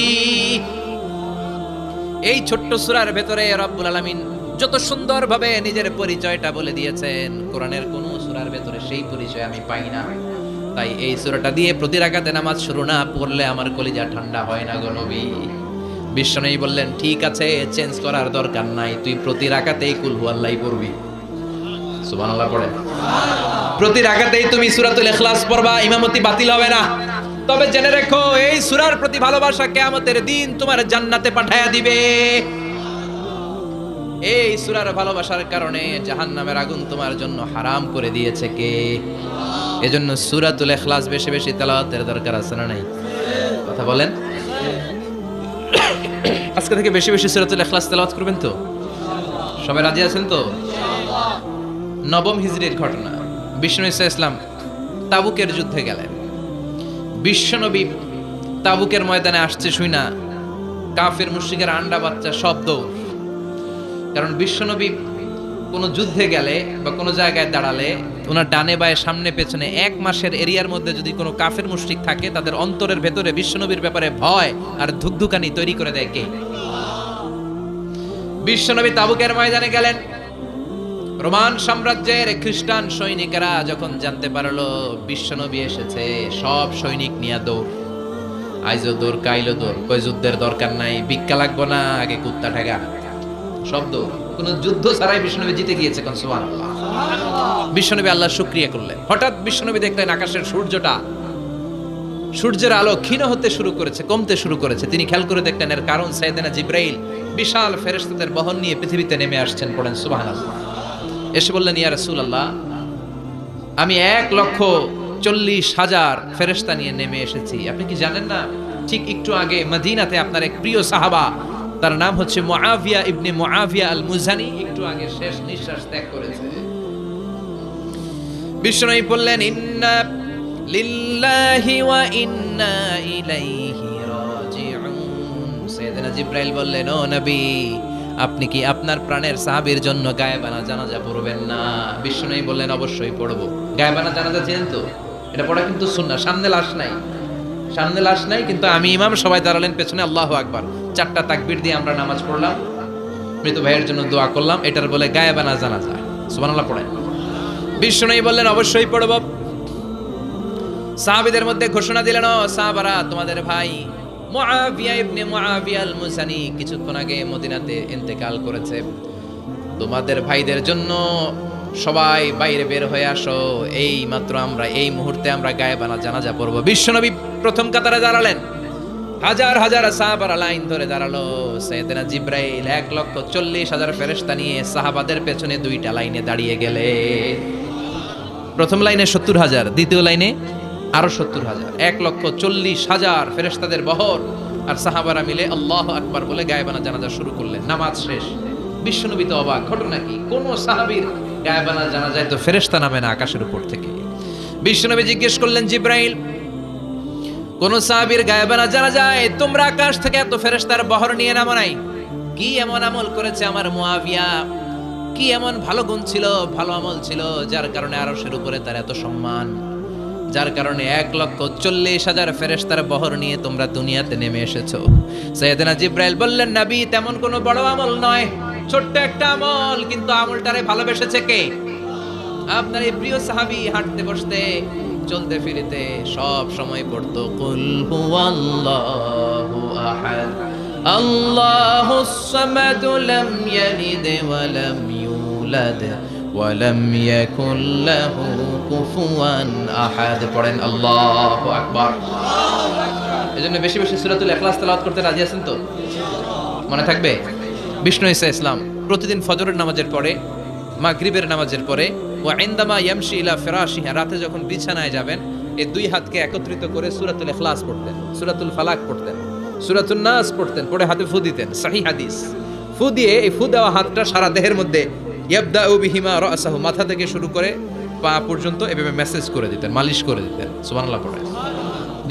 এই ছোট্ট সূরার ভেতরে রব্বুল আলামিন যত সুন্দরভাবে নিজের পরিচয়টা বলে দিয়েছেন, কোরআনের কোন সূরার ভেতরে সেই পরিচয় আমি পাই না। তাই এই সূরাটা দিয়ে প্রতি রাকাতে নামাজ শুরু না পড়লে আমার কলিজা ঠান্ডা হয় না গো নবী। বিশ্বনবী বললেন, ঠিক আছে, চেঞ্জ করার দরকার নাই, তুই প্রতি রাকাতেই কুল হু আল্লাহই পড়বি। সুবহানাল্লাহ পড়ে। প্রতি রাকাতেই তুমি সূরাতুল ইখলাস পড়বা, ইমামতি বাতিল হবে না। তবে জেনে রেখো, এই সূরার প্রতি ভালোবাসা কিয়ামতের দিন তোমার জান্নাতে পাঠায়া দিবে। এই সূরার ভালোবাসার কারণে জাহান্নামের আগুন তোমার জন্য হারাম করে দিয়েছে কে? এজন্য সূরাতুল ইখলাস বেশি বেশি তেলাওয়াতের দরকার আছে না নাই? কথা বলেন। আজকে থেকে বেশি বেশি সূরাতুল ইখলাস তেলাওয়াত করবেন তো? সবাই রাজি আছেন তো? নবম হিজরির ঘটনা। বিশ্বনবী সাল্লাল্লাহু আলাইহি ওয়াসাল্লাম তাবুকের যুদ্ধে গেলেন। বিশ্বনবী তাবুকের ময়দানে আসছে শুই না কাফের মুশরিকের আন্ডা বাচ্চা সব দৌড়। কারণ বিশ্বনবী কোনো যুদ্ধে গেলে বা কোনো জায়গায় দাঁড়ালে ওনার ডানে বায়ে সামনে পেছনে 1 মাসের এরিয়ার মধ্যে যদি কোনো কাফের মুশরিক থাকে, তাদের অন্তরের ভেতরে বিশ্বনবীর ব্যাপারে ভয় আর ধুকধুকানি তৈরি করে দেয় কে? বিশ্বনবী তাবুকের ময়দানে গেলেন। রোমান সাম্রাজ্যের খ্রিস্টান সৈনিকেরা যখন জানতে পারলো বিশ্বনবী এসেছে, সব সৈনিক নিয়ে দৌড়। আইজো দৌড়, কাইলো দৌড়, কই যুদ্ধের দরকার নাই, ভিক্ষা লাগবো না, আগে কুত্তা ঠেকা। সব দৌড়, কোনো যুদ্ধ ছাড়াই বিশ্বনবী জিতে গিয়েছে। কোন সুবহানাল্লাহ। বিশ্বনবী আল্লাহর শুকরিয়া করলেন। হঠাৎ বিশ্বনবী দেখলেন আকাশের সূর্যটা সূর্যের আলো ক্ষীণ হতে শুরু করেছে, কমতে শুরু করেছে। তিনি খেয়াল করে দেখলেন এর কারণ সাইয়েদনা জিব্রাইল বিশাল ফেরেশতাদের বহন নিয়ে পৃথিবীতে নেমে আসছেন। পড়েন সুবহানাল্লাহ। এসে বললেন, ইয়া রাসূলুল্লাহ, আমি 1,40,000 ফেরেশতা নিয়ে নেমে এসেছি। আপনি কি জানেন না, ঠিক একটু আগে মদিনাতে আপনার এক প্রিয় সাহাবা, তার নাম হচ্ছে মুআবিয়া ইবনে মুআবিয়া আল মুজানি, একটু আগে শেষ নিঃশ্বাস ত্যাগ করেছে। বিষ্ণু বললেন, ইন্না লিল্লাহি ওয়া ইন্না ইলাইহি রাজিউন। সাইয়েদনা জিব্রাইল বললেন, ও নবী, আপনি কি আপনার প্রাণের সাহাবীর জন্য গায়েবানা জানাজা পড়বেন না? বিষ্ণু বললেন, অবশ্যই পড়ব। গায়েবানা জানাজা চেনেন তো? এটা পড়া কিন্তু সুন্নাহ। সামনে লাশ নাই, সামনে লাশ নাই, কিন্তু আমি ইমাম, সবাই দাঁড়ালেন পেছনে, আল্লাহু আকবার, 4টা তাকবীর দিয়ে আমরা নামাজ পড়লাম, মৃত ভাইয়ের জন্য দোয়া করলাম। এটার বলে গায়েবানা জানাজা। সুবহানাল্লাহ পড়েন। বিষ্ণু বললেন, অবশ্যই পড়ব। সাহাবীদের মধ্যে ঘোষণা দিলেন, ও সাহাবারা, তোমাদের ভাই মুআবিয়া ইবনে মুআবিয়া আল মুজানি কিছুক্ষণ আগে মদিনাতে ইন্তেকাল করেছে। তোমাদের ভাইদের জন্য সবাই বাইরে বের হয়ে আসো, এই মাত্র আমরা এই মুহূর্তে আমরা গায়েবানা জানাজা পড়ব। বিশ্বনবী প্রথম কাতারে দাঁড়ালেন, হাজার হাজার সাহাবারা লাইন ধরে দাঁড়ালো। সাইয়েদনা জিব্রাইল 1,40,000 ফেরেশতা নিয়ে সাহাবাদের পেছনে 2টা লাইনে দাঁড়িয়ে গেলে। প্রথম লাইনে 70,000, দ্বিতীয় লাইনে আরো 70,000, 1,40,000 ফেরেশতাদের বহর। আর সাহাবারা মিলে আল্লাহু আকবার বলে গায়েবানা জানাজা শুরু করলেন। নামাজ শেষ। বিশ্বনবী তো অবাক, ঘটনা কি? কোন সাহাবীর গায়েবানা জানাজায় তো ফেরেশতা নামে না আকাশের উপর থেকে। বিশ্বনবী জিজ্ঞেস করলেন, জিব্রাইল, কোন সাহাবীর গায়েবানা জানাজায় তোমরা আকাশ থেকে এত ফেরেশতার বহর নিয়ে নামো নাই? কি এমন আমল করেছে আমার মুআবিয়া? কি এমন ভালো গুণ ছিল, ভালো আমল ছিল, যার কারণে আরশের উপরে তার এত সম্মান, যার কারণে 1,40,000 ফেরেশতার বহর নিয়ে তোমরা দুনিয়াতে নেমে এসেছো? সাইয়েদনা জিব্রাইল বললেন, নবী, তেমন কোনো বড় আমল নয়, ছোট্ট একটা আমল, কিন্তু আমলটারে ভালোবেসেছে কে? আপনার এই প্রিয় সাহাবী হাঁটতে বসতে চলতে ফিরিতে সব সময় পড়তো, কুল হুয়াল্লাহু আহাদ আল্লাহুস সামাদ লাম ইয়ালিদ ওয়া লাম ইউলাদ ওয়া লাম ইয়াকুল লাহু কুফুয়ান আহাদ। পড়েন আল্লাহু আকবার। এজন্য বেশি বেশি সূরাতুল ইখলাস তেলাওয়াত করতে রাজি আছেন তো? মনে থাকবে? বিষ্ণু ঈসা ইসলাম প্রতিদিন ফজরের নামাজের পরে, মাগরিবের নামাজের পরে, ওয়া ইনদামা ইয়ামশি ইলা ফিরাশিহি, রাতে যখন বিছানায় যাবেন, এই 2 হাতকে একত্রিত করে সূরাতুল ইখলাস পড়তেন, সূরাতুল ফালাক পড়তেন, সূরাতুন নাস পড়তেন, পড়ে হাতে ফু দিতেন। সহিহ হাদিস। ফু দিয়ে এই ফু দেওয়া হাতটা সারা দেহের মধ্যে ইয়াবদাউ বিহিমা রাসাহু, মাথা থেকে শুরু করে পা পর্যন্ত এভাবে মেসেজ করে দিতেন, মালিশ করে দিতেন। সুবহানাল্লাহ পড়েন।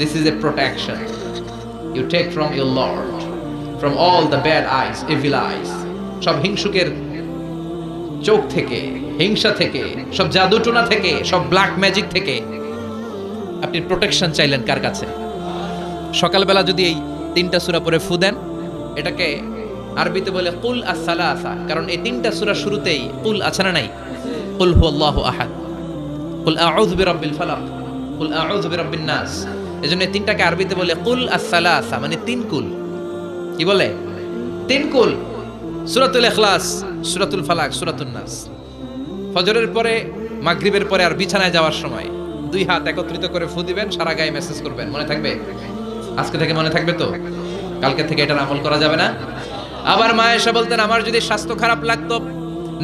This is a protection you take from your lord, from all the bad eyes, evil eyes, সব হিংসুকের চোখ থেকে, হিংসা থেকে, সব জাদুটোনা থেকে, সব ব্ল্যাক ম্যাজিক থেকে আপনি প্রোটেকশন চাইলেন কার কাছে? সকালবেলা যদি এই 3টা সূরা পড়ে ফু দেন, এটাকে আরবিতে বলে কুল আস-সালাসা, কারণ এই 3টা সূরা শুরুতেই কুল আছে না নাই? কুল হুয়াল্লাহু আহাদ, কুল আউযু বিরাব্বিল ফালাক, কুল আউযু বিরাব্বিন নাস। এজন্য এই 3টাকে আরবিতে বলে কুল আস-সালাসা, মানে 3 কুল। কি বলে? 3 কুল। সূরাতুল ইখলাস, সূরাতুল ফালাক, সূরাতুন নাস। ফজরের পরে, মাগরিবের পরে আর বিছানায় যাওয়ার সময় 2 হাত একত্রিত করে ফু দিবেন, সারা গায়ে মেসেজ করবেন। মনে থাকবে? আজকে থেকে মনে থাকবে তো? কালকে থেকে এটার আমল করা যাবে না? আবার মা এসে বলতেন, আমার যদি স্বাস্থ্য খারাপ লাগতো,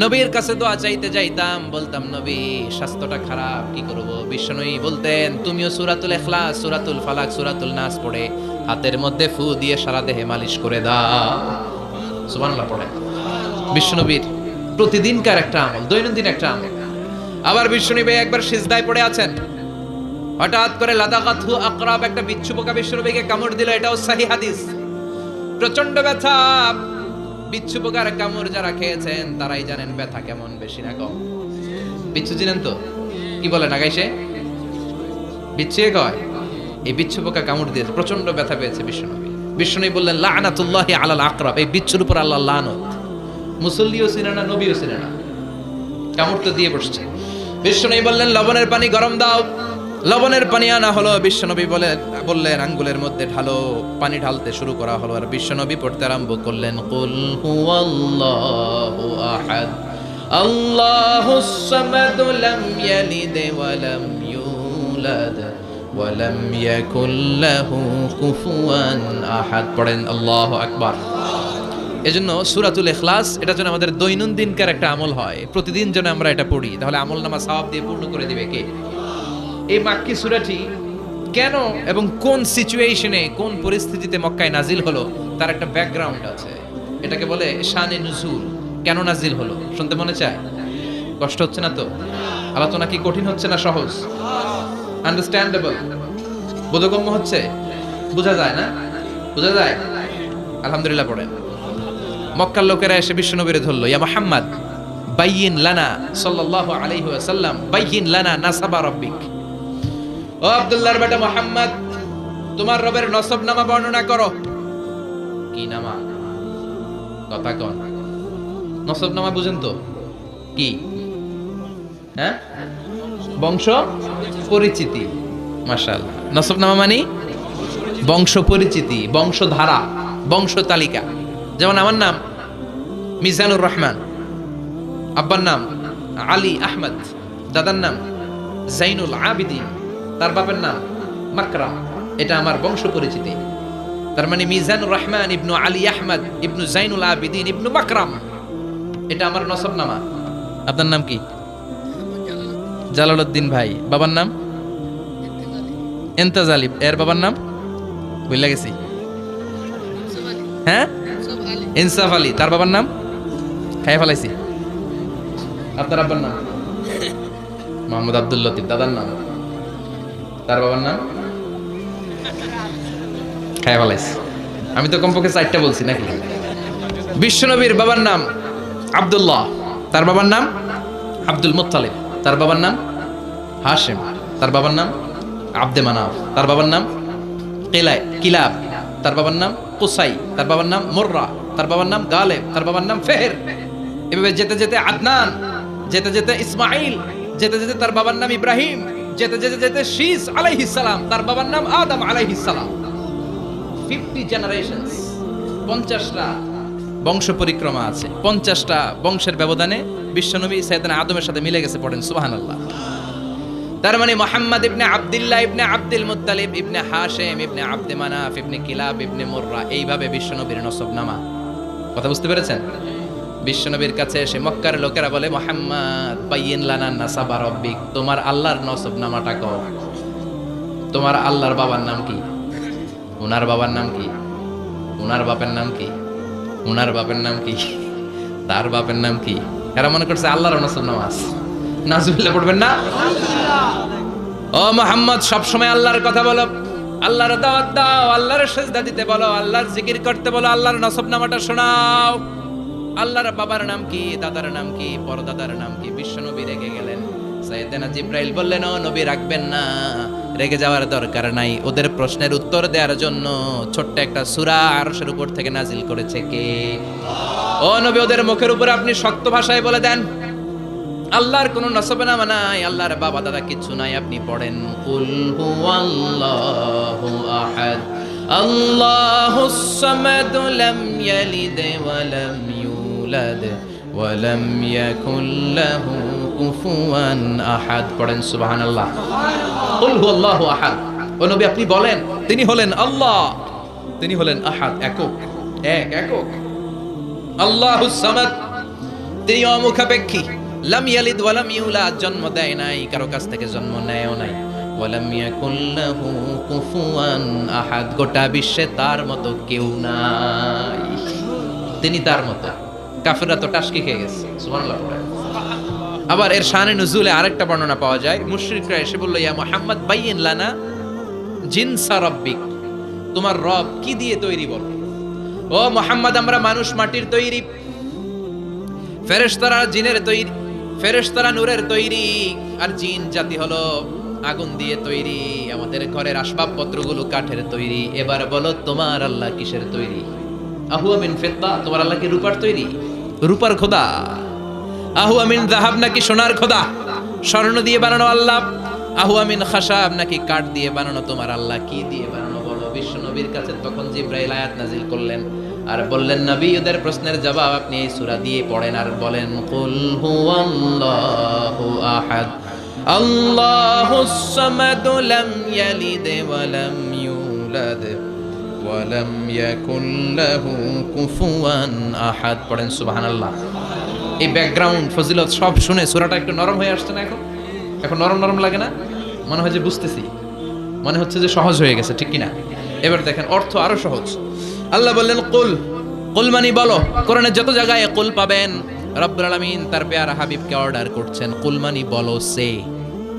নবীর কাছে দোয়া চাইতে যাইতাম, বলতাম, নবী, স্বাস্থ্যটা খারাপ, কি করব? বিশ্বনবী বলতেন, তুমিও সূরাতুল ইখলাস, সূরাতুল ফালাক, সূরাতুল নাস পড়ে হাতের মধ্যে ফু দিয়ে সারা দেহে মালিশ করে দাও। সুবহানাল্লাহ পড়ে। বিশ্বনবীর প্রতিদিনকার একটা আমল, দৈনন্দিন একটা আমল। আবার বিশ্বনবী একবার সিজদায় পড়ে আছেন, হঠাৎ করে লাদাগাতহু আকরাব, একটা বিচ্ছু পোকা বিশ্বনবীকে কামড় দিল। এটাও সহিহ হাদিস। প্রচন্ড ব্যথা। বিচ্ছু পোকার কামড় যারা খেয়েছেন তারাই জানেন ব্যথা কেমন, বেশি না কম। বিচ্ছু চিনেন তো? কি বলে না গাইছে? বিচ্ছু কয়। এই বিচ্ছু পোকা কামড় দিয়েছে, প্রচন্ড ব্যথা পেয়েছে বিশ্বনবী। বিশ্বনবী বললেন, লানাতুল্লাহি আলাল আকরাব, এই বিচ্ছুর উপর আল্লাহর লানত। মুসল্লিও চিনে না, নবীও চিনে না, কামড় তো দিয়ে বসছে। বিশ্বনবী বললেন, লবণের পানি গরম দাও। লবণের পানি আনা হলো। বিশ্বনবী বললেন, আঙ্গুলের মধ্যে ঢালো। পানি ঢালতে শুরু করা হলো। আর বিশ্বনবী পড়তে আরম্ভ করলেন, কুল হুয়াল্লাহু আহাদ আল্লাহুস সামাদ লাম ইয়ালিদ ওয়া লাম ইউলাদ ওয়ালাম ইয়াকুল লাহু কুফুয়ান আহাদ। পড়েন আল্লাহু আকবার। এজন্য সূরাতুল ইখলাস এটা যেন আমাদের দৈনন্দিনকার একটা আমল হয়, প্রতিদিন যেন আমরা এটা পড়ি, তাহলে আমলনামা সওয়াব দিয়ে পূর্ণ করে দিবে কে? এই মাক্কি সূরাটি কেন এবং কোন সিচুয়েশনে, কোন পরিস্থিতিতে মক্কায় নাজিল হলো তার একটা ব্যাকগ্রাউন্ড আছে। এটাকে বলে শানে নুজুল। কেন নাজিল হলো শুনতে মনে চায়? কষ্ট হচ্ছে না তো? আলোচনা কি কঠিন হচ্ছে না সহজ? আন্ডারস্ট্যান্ডেবল? বোধগম্য হচ্ছে? বোঝা যায় না? বোঝা যায়? আলহামদুলিল্লাহ। পড়েন। মক্কার লোকেরা এসে বিশ্বনবীরে ধরলো, ইয়া মুহাম্মদ বাইয়িন লানা সাল্লাল্লাহু আলাইহি ওয়াসাল্লাম বাইয়িন লানা নাসাবা রাব্বিক। ও আব্দুল্লাহর বেটা মুহাম্মদ, তোমার রবের নসবনামা বর্ণনা করো। কি নামা? কথা কোন? নসবনামা বুঝেন তো কি? হ্যাঁ, বংশ পরিচিতি। মাশাআল্লাহ। নসবনামা মানে বংশ পরিচিতি, বংশধারা, বংশ তালিকা। যেমন আমার নাম মিজানুর রহমান, আব্বার নাম আলী আহমদ, দাদার নাম জাইনুল আবিদিন, তার বাপের নাম মাকরাম। এটা আমার বংশ পরিচিতি। তার মানে মিজানুর রহমান ইবনু আলী আহমদ ইবনু জাইনুল আবিদিন ইবনু মাকরাম, এটা আমার নসবনামা। আপনার নাম কি? জালালউদ্দিন ভাই। বাবার নাম ইমতাজ আলী। এর বাবার নাম ভুলে গেছি। হ্যাঁ, ইনসাফ আলী। তার বাবার নাম খাই ফেলাইছি। আপনার আব্বার নাম মোহাম্মদ আব্দুল লতিফ। দাদার নাম, তার বাবার নাম খাই ফেলাইছি। আমি তো কমপক্ষে 4টা বলছি নাকি? বিশ্বনবীর বাবার নাম আব্দুল্লাহ, তার বাবার নাম আব্দুল মুত্তালিব, তার বাবার নাম হাশিম, তার বাবার নাম আব্দে মানাফ, তার বাবার নাম কিলাব, তার বাবার নাম কুসাই, তার বাবার নাম মুররা, তার বাবার নাম গালেব, তার বাবার নাম ফেহের। এভাবে যেতে যেতে আদনান, যেতে যেতে ইসমাইল, যেতে যেতে তার বাবার নাম ইব্রাহিম, যেতে যেতে যেতে শীস আলাইহিস সালাম, তার বাবার নাম আদম আলাইহিস সালাম। 50 জেনারেশনস, 50টা বংশ পরিক্রমা আছে। 50টা বংশের ব্যবধানে বিশ্বনবী সাইয়েদনা আদমের সাথে মিলে গেছে। পড়েন সুবহানাল্লাহ। তার মানে মুহাম্মদ ইবনে আব্দুল্লাহ ইবনে আব্দুল মুত্তালিব ইবনে হাশিম ইবনে আব্দে মানাফ ইবনে কিলাব ইবনে মুররা, এইভাবে বিশ্বনবীর নসবনামা। কথা বুঝতে পেরেছেন? বিশ্বনবীর কাছে এসে মক্কার লোকেরা বলে, মুহাম্মদ বাইয়িন লানা নাসাবা রাব্বিক, তোমার আল্লাহর নসবনামাটা কও। তোমার আল্লাহর বাবার নাম কি? ওনার বাবার নাম কি? ওনার বাপের নাম কি? ওনার বাপের নাম কি? তার বাপের নাম কি? এরা মনে করছে আল্লাহর নসবনামা আছে। নাজুবিল্লাহ পড়বেন না? ও মুহাম্মদ, সবসময় আল্লাহর কথা বলো, আল্লাহর দাওয়াত দাও, আল্লাহর সিজদা দিতে বলো, আল্লাহর জিকির করতে বলো, আল্লাহর নসবনামাটা শোনাও। আল্লাহর বাবার নাম কি? দাদার নাম কি? পরদাদার নাম কি? বিশ্বনবী রেগে গেলেন। সাইয়েদনা জিবরাইল বললেন, ও নবী রাখবেন না, রেগে যাওয়ার দরকার নাই। ওদের প্রশ্নের উত্তর দেওয়ার জন্য ছোট্ট একটা সূরা আরশের উপর থেকে নাজিল করেছে কে? ও নবী, ওদের মুখের উপরে আপনি শক্ত ভাষায় বলে দেন, আল্লাহর কোনো নসবনামা নাই, আল্লাহর বাবা দাদা কিছু নাই। আপনি পড়েন, কুল হুয়াল্লাহু আহাদ আল্লাহুস সামাদ লাম ইয়ালিদ ওয়া লাম ইউলাদ ওয়া লাম ইয়াকুল লাহু কুফুয়ান আহাদ। পড়েন সুবহানাল্লাহ। কুল হুয়াল্লাহু আহাদ। ও নবী আপনি বলেন, তিনি হলেন আল্লাহ, তিনি হলেন আহাদ, একক, একক। আল্লাহুস সামাদ, তিনি অমুখাপেক্ষী। লাম ইয়ালিদ ওয়া লাম ইউলাদ, জন্ম দেয় নাই, কারো কাছ থেকে জন্ম নেয়ও নাই। ওয়া লাম ইয়াকুল লাহু কুফুয়ান আহাদ, গোটা বিশ্বে তার মতো কেউ নাই, তিনি তার মতো। কাফেররা তো টাসকি খেয়ে গেছে। সুবহানাল্লাহ। আবার এর শানে নুজুলে আরেকটা বর্ণনা পাওয়া যায়। মুশরিকরা এসে বলল, ইয়া মুহাম্মদ বাইয়িন লানা জিনসা রাব্বিক, তোমার রব কি দিয়ে তৈরি বলো। ও মুহাম্মদ, আমরা মানুষ মাটির তৈরি, ফেরেশতারা জিনের তৈরি, ফেরেশতারা নূরের তৈরি, আর জিন জাতি হলো আগুন দিয়ে তৈরি। আমাদের ঘরের আসবাবপত্রগুলো কাঠের তৈরি। এবার বলো তোমার আল্লাহ কিসের তৈরি? আহুয়া মিন ফিদ্দা, তোমার আল্লাহ কি রূপার তৈরি? রূপার খোদা। আহুয়া মিন যাহাব, নাকি সোনার খোদা, স্বর্ণ দিয়ে বানানো আল্লাহ? আহুয়া মিন খাশাব, নাকি কাঠ দিয়ে বানানো তোমার আল্লাহ? কি দিয়ে বানানো বলো? বিশ্ব নবীর কাছে তখন জিবরাইল আয়াত নাজিল করলেন আর বললেন, নবী ওদের প্রশ্নের জবাব আপনি এই সূরা দিয়ে পড়েন আর বলেন, কুল হুয়াল্লাহু আহাদ আল্লাহুস সামাদ লাম ইয়ালিদ ওয়া লাম ইউলাদ ওয়া লাম ইয়াকুল লাহু কুফুয়ান আহাদ। পড়েন সুবহানাল্লাহ। এই ব্যাকগ্রাউন্ড ফজিলত সব শুনে সূরাটা একটু নরম হয়ে আসছে না? এখন নরম নরম লাগে না? মনে হয় যে বুঝতেছি, মনে হচ্ছে যে সহজ হয়ে গেছে, ঠিক কিনা? এবার দেখেন অর্থ আরো সহজ। আল্লাহ বললেন কুল, কুল মানি বলো। কোরআনের যত জায়গায় কুল পাবেন, রব্বুল আলামিন তার পেয়ারা হাবিবকে অর্ডার করছেন কুল মানি বলো, সে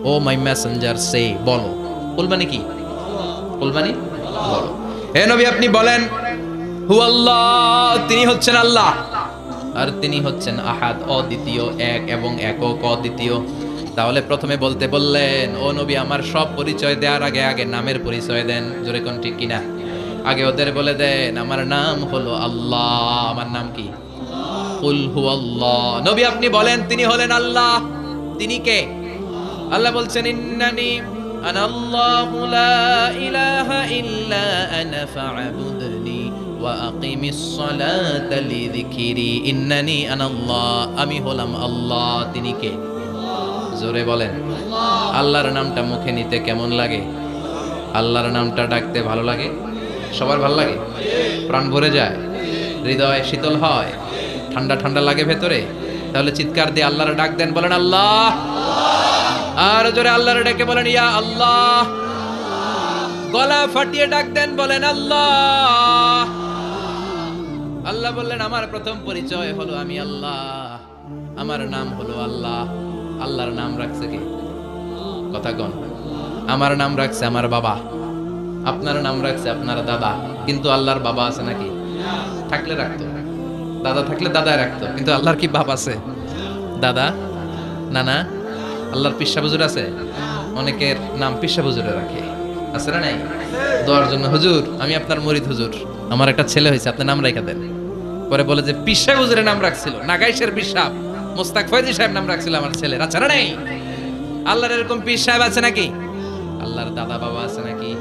ও মাই মেসেঞ্জার, সে বলো। কুল মানি কি? কুল মানি বলো। হে নবী আপনি বলেন হু আল্লাহ, তিনি হচ্ছেন আল্লাহ, আর তিনি হচ্ছেন আহাদ, অদ্বিতীয়, এক এবং একক, অদ্বিতীয়। তাহলে প্রথমে বলতে বললেন ও নবী আমার সব পরিচয় দেওয়ার আগে আগে নামের পরিচয় দেন। জোরে কোন ঠিক কিনা? আগে ওদের বলে দেন আমার নাম হলো আল্লাহ। আমার নাম কি? কুল হু আল্লাহ। নবী আপনি বলেন তিনি হলেন আল্লাহ। তিনি কে? আল্লাহ বলছেন ইন্নানি আনা আল্লাহু লা ইলাহা ইল্লা আনা ফা'বুদনি ওয়া আকিমিস সালাতা লিযিকরি। ইন্নানি আনা আল্লাহ, আমি হলাম আল্লাহ। তিনি কে? জোরে বলেন। আল্লাহর নামটা মুখে নিতে কেমন লাগে? আল্লাহর নামটা ডাকতে ভালো লাগে? সবার ভালো লাগে? প্রাণ ভরে যায়, হৃদয় শীতল হয়, ঠান্ডা ঠান্ডা লাগে ভেতরে? তাহলে চিৎকার দিয়ে আল্লাহর ডাক দেন, বলেন আল্লাহ। আর জোরে আল্লাহর ডেকে বলেন ইয়া আল্লাহ। গলা ফাটিয়ে ডাক দেন, বলেন আল্লাহ। আল্লাহ বললেন আমার প্রথম পরিচয় হলো আমি আল্লাহ, আমার নাম হলো আল্লাহ। আল্লাহর নাম রাখছে কে? কথা কন। আমার নাম রাখছে আমার বাবা, আপনার নাম রাখছে আপনার দাদা। কিন্তু আল্লাহর বাবা আছে নাকি? থাকলে রাখতো, দাদা থাকলে দাদায় রাখতো। কিন্তু আল্লাহর কি বাপ আছে? দাদা, নানা? আল্লাহর পিসা হুজুর আছে? অনেকের নাম পিসা হুজুরে রাখে, আছে না নাই? দোয়ার জন্য হুজুর আমি আপনার মুরিদ হুজুর, আমার একটা ছেলে হয়েছে, আপনার নাম রাখা দেন। পরে বলে যে পিসা হুজুরের নাম রাখছিল, নাগাইশের পিসাব মোস্তাক ফয়জি সাহেব নাম রাখছিল আমার ছেলের, আছে না নাই? আল্লাহর এরকম পীর সাহেব আছে নাকি? আল্লাহর দাদা বাবা আছে নাকি?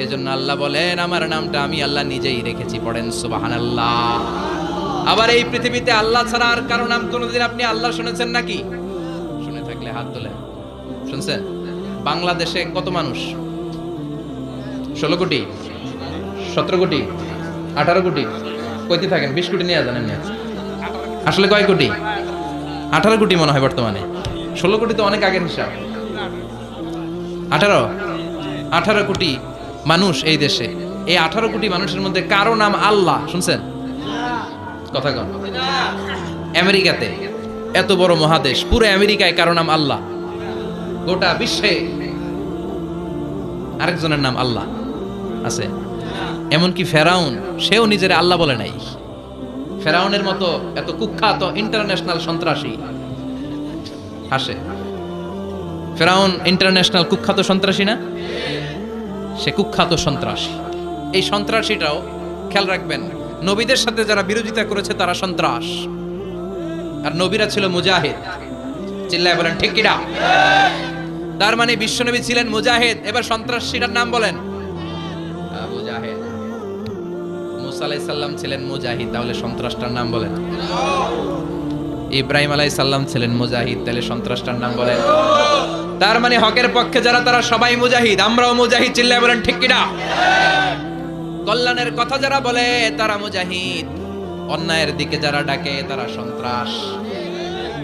এজন্য আল্লাহ বলেন আমার নামটা আমি আল্লাহ নিজেই রেখেছি। পড়েন সুবহানাল্লাহ। আবার এই পৃথিবীতে আল্লাহ ছাড়া আর কারো নাম কোনোদিন আপনি আল্লাহ শুনেছেন নাকি? শুনে থাকলে হাত তোলেন। শুনছেন? বাংলাদেশে কত মানুষ? 16 কোটি, 17 কোটি, 18 কোটি? কইতে থাকেন, 20 কোটি নিয়ে জানেন না আসলে কয় কোটি? 18 কোটি মনে হয় বর্তমানে। 16 কোটি তো অনেক আগের হিসাব। 18 কোটি মানুষ এই দেশে। এই 18 কোটি মানুষের মধ্যে কারো নাম আল্লাহ শুনছেন? কথা কন। আমেরিকাতে, এত বড় মহাদেশ, পুরো আমেরিকায় কারো নাম আল্লাহ? গোটা বিশ্বে আরেকজনের নাম আল্লাহ আছে? এমনকি ফেরাউন, সেও নিজের আল্লাহ বলে নাই। ফেরাউনের মতো এত কুখ্যাত ইন্টারন্যাশনাল সন্ত্রাসী আসে। ফেরাউন ইন্টারন্যাশনাল কুখ্যাত সন্ত্রাসী না? সে কুখ্যাত সন্ত্রাসী। এই সন্ত্রাসীটাও খেয়াল রাখবেন, নবীদের সাথে যারা বিরোধিতা করেছে তারা সন্ত্রাস, আর নবীরা ছিল মুজাহিদ। চিল্লায় বলেন ঠিক কিনা? তার মানে বিশ্বনবী ছিলেন মুজাহিদ। এবার সন্ত্রাসীটার নাম বলেন। আবু জাহেল। মুসা আলাইহিস সালাম ছিলেন মুজাহিদ, তাহলে সন্ত্রাসটার নাম বলেন। ইব্রাহিম আলাইহিস সালাম ছিলেন মুজাহিদ, তাহলে সন্ত্রাসটার নাম বলেন। তার মানে হকের পক্ষে যারা তারা সবাই মুজাহিদ, আমরাও মুজাহিদ। চিল্লায় বলেন ঠিক কিনা? কল্যাণের কথা যারা বলে তারা মুজাহিদ, অন্যায়ের দিকে যারা ডাকে তারা সন্ত্রাস।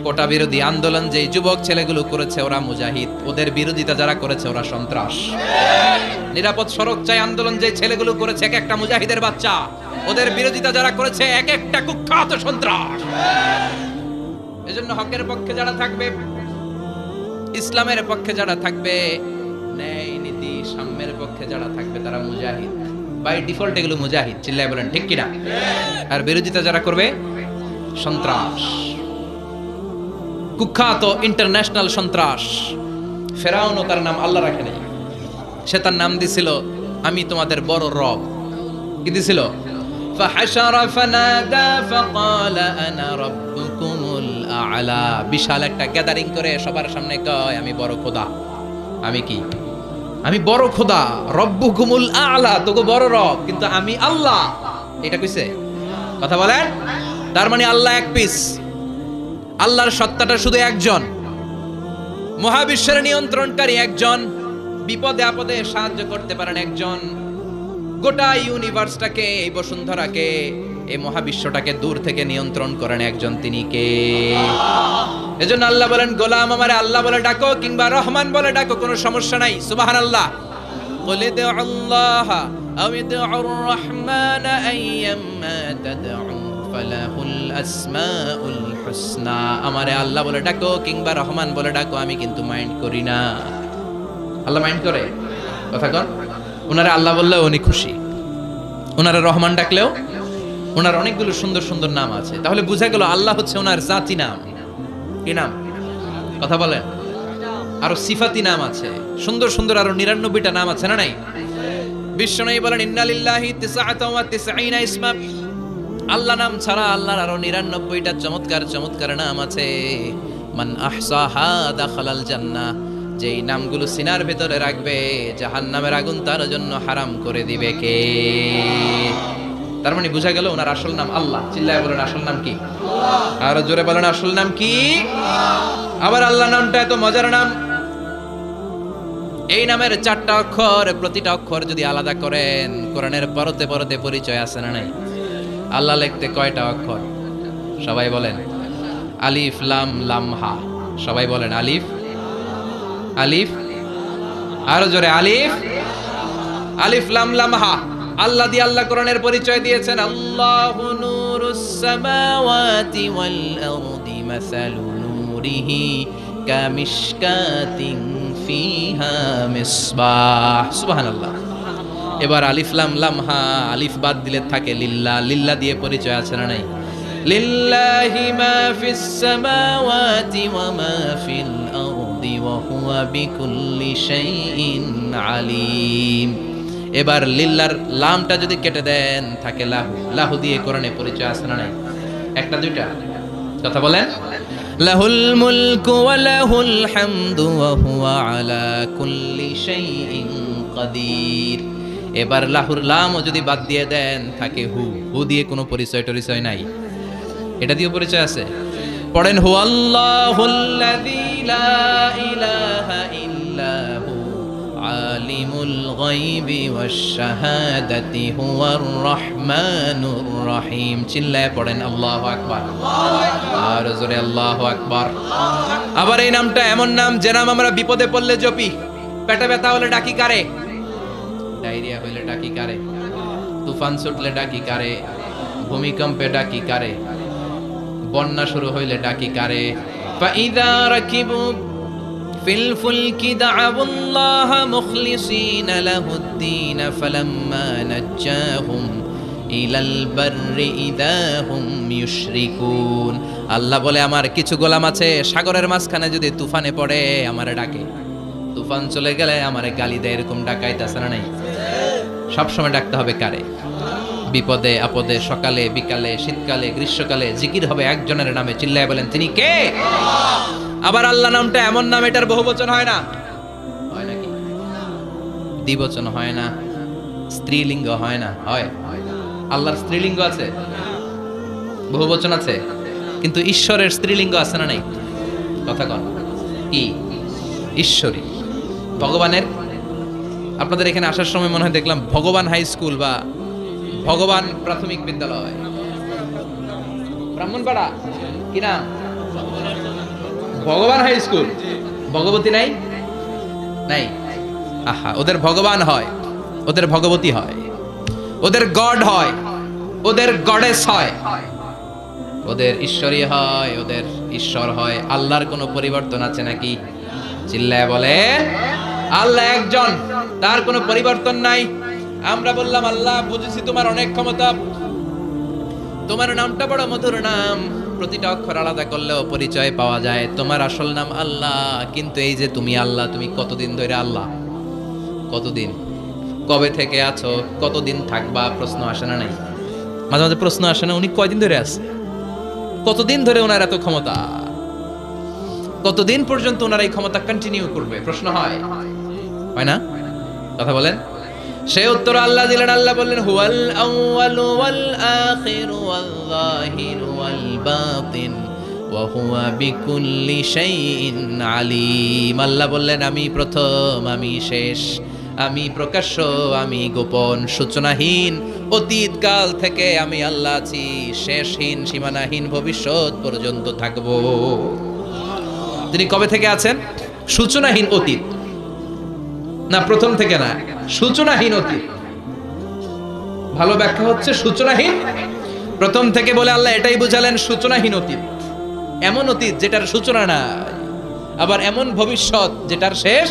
কোটা বিরোধী আন্দোলন যে যুবক ছেলেগুলো করেছে ওরা মুজাহিদ, ওদের বিরোধিতা যারা করেছে ওরা সন্ত্রাস। নিরাপদ সড়ক চাই আন্দোলন যে ছেলেগুলো করেছে এক একটা মুজাহিদের বাচ্চা, ওদের বিরোধিতা যারা করেছে এক একটা কুখ্যাত সন্ত্রাস। এজন্য হকের পক্ষে যারা থাকবে, ইসলামের পক্ষে যারা থাকবে, ন্যায় নীতি সাম্যের পক্ষে যারা থাকবে তারা মুজাহিদ। বাই ডিফল্ট এগুলো মুজাহিদ। চিল্লায় বলেন ঠিক কিনা? আর বিরোধিতা যারা করবে সন্ত্রাস, কুখ্যাত ইন্টারন্যাশনাল সন্ত্রাস। ফেরাউনও তার নাম আল্লাহ রাখে নাই, সে তার নাম দিছিল আমি তোমাদের বড় রব। কি দিছিল? ফাহাশারা ফানাদা ফাকালা আনা রাব্বুকুমুল আ'লা। বিশাল একটা গ্যাদারিং করে সবার সামনে কয় আমি বড় খোদা। আমি কি? আমি বড় খোদা, রব্বুকুমুল আ'লা, তোকে বড় রব, কিন্তু আমি আল্লাহ। এটা কইছে? কথা বলেন। তার মানে আল্লাহ এক পিস, আল্লাহর সত্তাটা শুধু একজন। মহাবিশ্বের নিয়ন্ত্রণকারী একজন, বিপদে আপদে সাহায্য করতে পারেন একজন, গোটা ইউনিভার্সটাকে, এই বসুন্ধরাকে, এই মহাবিশ্বটাকে দূর থেকে নিয়ন্ত্রণ করেন একজন, তিনি কে? এজন্য আল্লাহ বলেন, গোলাম আমারে আল্লাহ বলে ডাকো কিংবা রহমান বলে ডাকো, কোনো সমস্যা নাই। সুবহানাল্লাহ। قل ادعوا الله أو ادعوا الرحمن أيما تدعوا فله الأسماء الحسنى। আমারে আল্লাহ বলে ডাকো কিংবা রহমান বলে ডাকো, আমি কিন্তু মাইন্ড করি না। আল্লাহ মাইন্ড করে? কথা কন। ওনারে আল্লাহ বললেও উনি খুশি, ওনারে রহমান ডাকলেও। ওনার অনেকগুলো সুন্দর সুন্দর নাম আছে, তাহলে বুঝা গেল আল্লাহ হচ্ছে ওনার জাতি নাম। কি নাম? কথা বলেন। আরো সিফাতি নাম আছে, সুন্দর সুন্দর আরো 99টা নাম আছে না নাই? বিশ্বনবী বলেন, ইন্না লিল্লাহি 99 ইসমা। আল্লাহ নাম ছাড়া আল্লাহর আরো 99টা চমৎকার চমৎকার নাম আছে। মান আহসাহা দাখালাল জান্নাহ। যেই নামগুলো সিনার ভেতরে রাখবে, জাহান্নামের আগুন তার জন্য হারাম করে দিবে কে? তার মানে বুঝা গেল ওনার আসল নাম আল্লাহ। চিল্লায় বলেন, আসল নাম কি? আরো জোরে বলেন, আসল নাম কি? আবার আল্লাহ নামটা এত মজার নাম, এই নামের 4টা অক্ষর, প্রতিটা অক্ষর যদি আলাদা করেন, কোরআনের পরতে পরতে পরিচয় আছে না নাই? আল্লাহ লিখতে কয়টা অক্ষর? সবাই বলেন। আলিফ লাম লাম হা। সবাই বলেন আলিফ, আলিফ, আরো জোরে আলিফ, আলিফ লাম লাম হা। আল্লাহ দিয়ে আল্লাহ কোরআনের পরিচয় দিয়েছেন, আল্লাহু নূরুস সামাওয়াতি ওয়াল আরদি মাসালু নূরিহি কামিশকাতিন ফিহা মিসবাহ। সুবহানাল্লাহ। এবার আলিফ লাম লাম হা, আলিফ বাদ দিলে থাকে লিল্লাহ। লিল্লাহ দিয়ে পরিচয় আছে না নাই? লিল্লাহি মা ফিস সামাওয়াতি ওয়া মা ফিল আরদি ওয়া হুয়া বিকুল্লি শাইইন আলিম। এবার লিল্লার লামটা যদি কেটে দেন থাকে লাহু। লাহু দিয়ে কোরআনে পরিচয় আছে না নাই? একটা দুইটা? কথা বলেন। লাহুল মুলকু ওয়া লাহুল হামদু ওয়া হুয়া আলা কুল্লি শাইইন কাদির। এবার লাহুর লামও যদি বাদ দিয়ে দেন থাকে হু। হু দিয়ে কোনো পরিচয় টরিচয় নাই, এটা দিয়ে পরিচয় আছে। পড়েন, হু আল্লাহুল্লাযী লা ইলাহা ইল্লা হু আলিমুল গায়বি ওয়াশ শাহাদাতি হুয়ার রহমানুর রহিম। চিল্লায় পড়েন আল্লাহু আকবার। আর জোরে আল্লাহু আকবার। আবার এই নামটা এমন নাম, যে নাম আমরা বিপদে পড়লে জপি। পেটে ব্যথা হলে ডাকি কারে? ডায়রিয়া হইলে ডাকি কারে? তুফান ছুটলে ডাকি কারে? ভূমিকম্পে ডাকি কারে? বন্যা শুরু হইলে ডাকি কারে? ফাইদা রাকিবু ফিল ফুলকি দা'উল্লাহ মুখলিসিনা লাহুদ্দিন ফালাম্মা নাজ্জাহুম ইলাল বাররি ইদাহুম ইউশরিকুন। আল্লাহ বলে, আমার কিছু গোলাম আছে সাগরের মাঝখানে যদি তুফানে পড়ে আমারে ডাকে, তুফান চলে গেলে আমারে গালি দেয়। এরকম ডাকাইতেছে না নাই? সবসময় ডাকতে হবে কারে? বিপদে আপদে, সকালে বিকালে, শীতকালে গ্রীষ্মকালে জিকির হবে একজনের নামে। চিল্লায় বলেন, তিনি কে? আবার আল্লাহ নামটা এমন নাম, এটার বহুবচন হয় না। হয় নাকি? দ্বিবচন হয় না, স্ত্রীলিঙ্গ হয় না। হয়? আল্লাহর স্ত্রীলিঙ্গ আছে, বহুবচন আছে, কিন্তু ঈশ্বরের স্ত্রীলিঙ্গ আছে না নাই? কথা কন। কি? ঈশ্বরী। ভগবানের, আপনাদের এখানে আসার সময় মনে হয় দেখলাম ভগবান হাই স্কুল বা ভগবান প্রাথমিক বিদ্যালয়, ব্রাহ্মণপাড়া, কি নাম? ভগবান হাই স্কুল। ভগবতী নাই? নাই। আহা, ওদের ভগবান হয়, ওদের ভগবতী হয়, ওদের গড হয়, ওদের গডেস হয়, ওদের ঈশ্বরী হয়, ওদের ঈশ্বর হয়। আল্লাহর কোনো পরিবর্তন আছে নাকি? চিল্লায় বলে, আল্লাহ একজন, তার কোনো পরিবর্তন নাই। আমরা বললাম, আল্লাহ বুঝেছি তোমার অনেক ক্ষমতা, তোমার নামটা বড় মধুর নাম, প্রতিটা অক্ষর আলাদা করলেও পরিচয় পাওয়া যায়। তোমার আসল নাম আল্লাহ, কিন্তু এই যে তুমি আল্লাহ, তুমি কতদিন ধরে আল্লাহ? কতদিন? কবে থেকে আছো? কতদিন থাকবা? প্রশ্ন আসে না নাই? মাঝে মাঝে প্রশ্ন আসে না, উনি কয়দিন ধরে আছে? কতদিন ধরে ওনার এত ক্ষমতা? কতদিন পর্যন্ত ওনার এই ক্ষমতা কন্টিনিউ করবে? প্রশ্ন হয়? হয় না? কথা বলেন। সে উত্তর আল্লাহ দিলেন। আল্লাহ বললেন, হুয়াল আউয়ালু ওয়াল আখিরু ওয়াল যাহিরু ওয়াল বাতিন ওয়া হুয়া বিকুল্লি শাইইন আলিম। আল্লাহ বললেন আমি প্রথম, আমি শেষ, আমি প্রকাশ্য, আমি গোপন, সূচনাহীন, অতীতকাল থেকে আমি আল্লাহ আছি, শেষহীন, সীমানাহীন, ভবিষ্যৎ পর্যন্ত থাকব। তিনি কবে থেকে আছেন? সূচনাহীন অতীত না, প্রথম থেকে না, সূচনাহীন অতীত। ভালো ব্যাখ্যা হচ্ছে সূচনাহীন প্রথম থেকে বলে আল্লাহ এটাই বুঝালেন সূচনাহীন অতীত, এমন অতীত যেটার সূচনা নাই, আবার এমন ভবিষ্যৎ যেটার শেষ।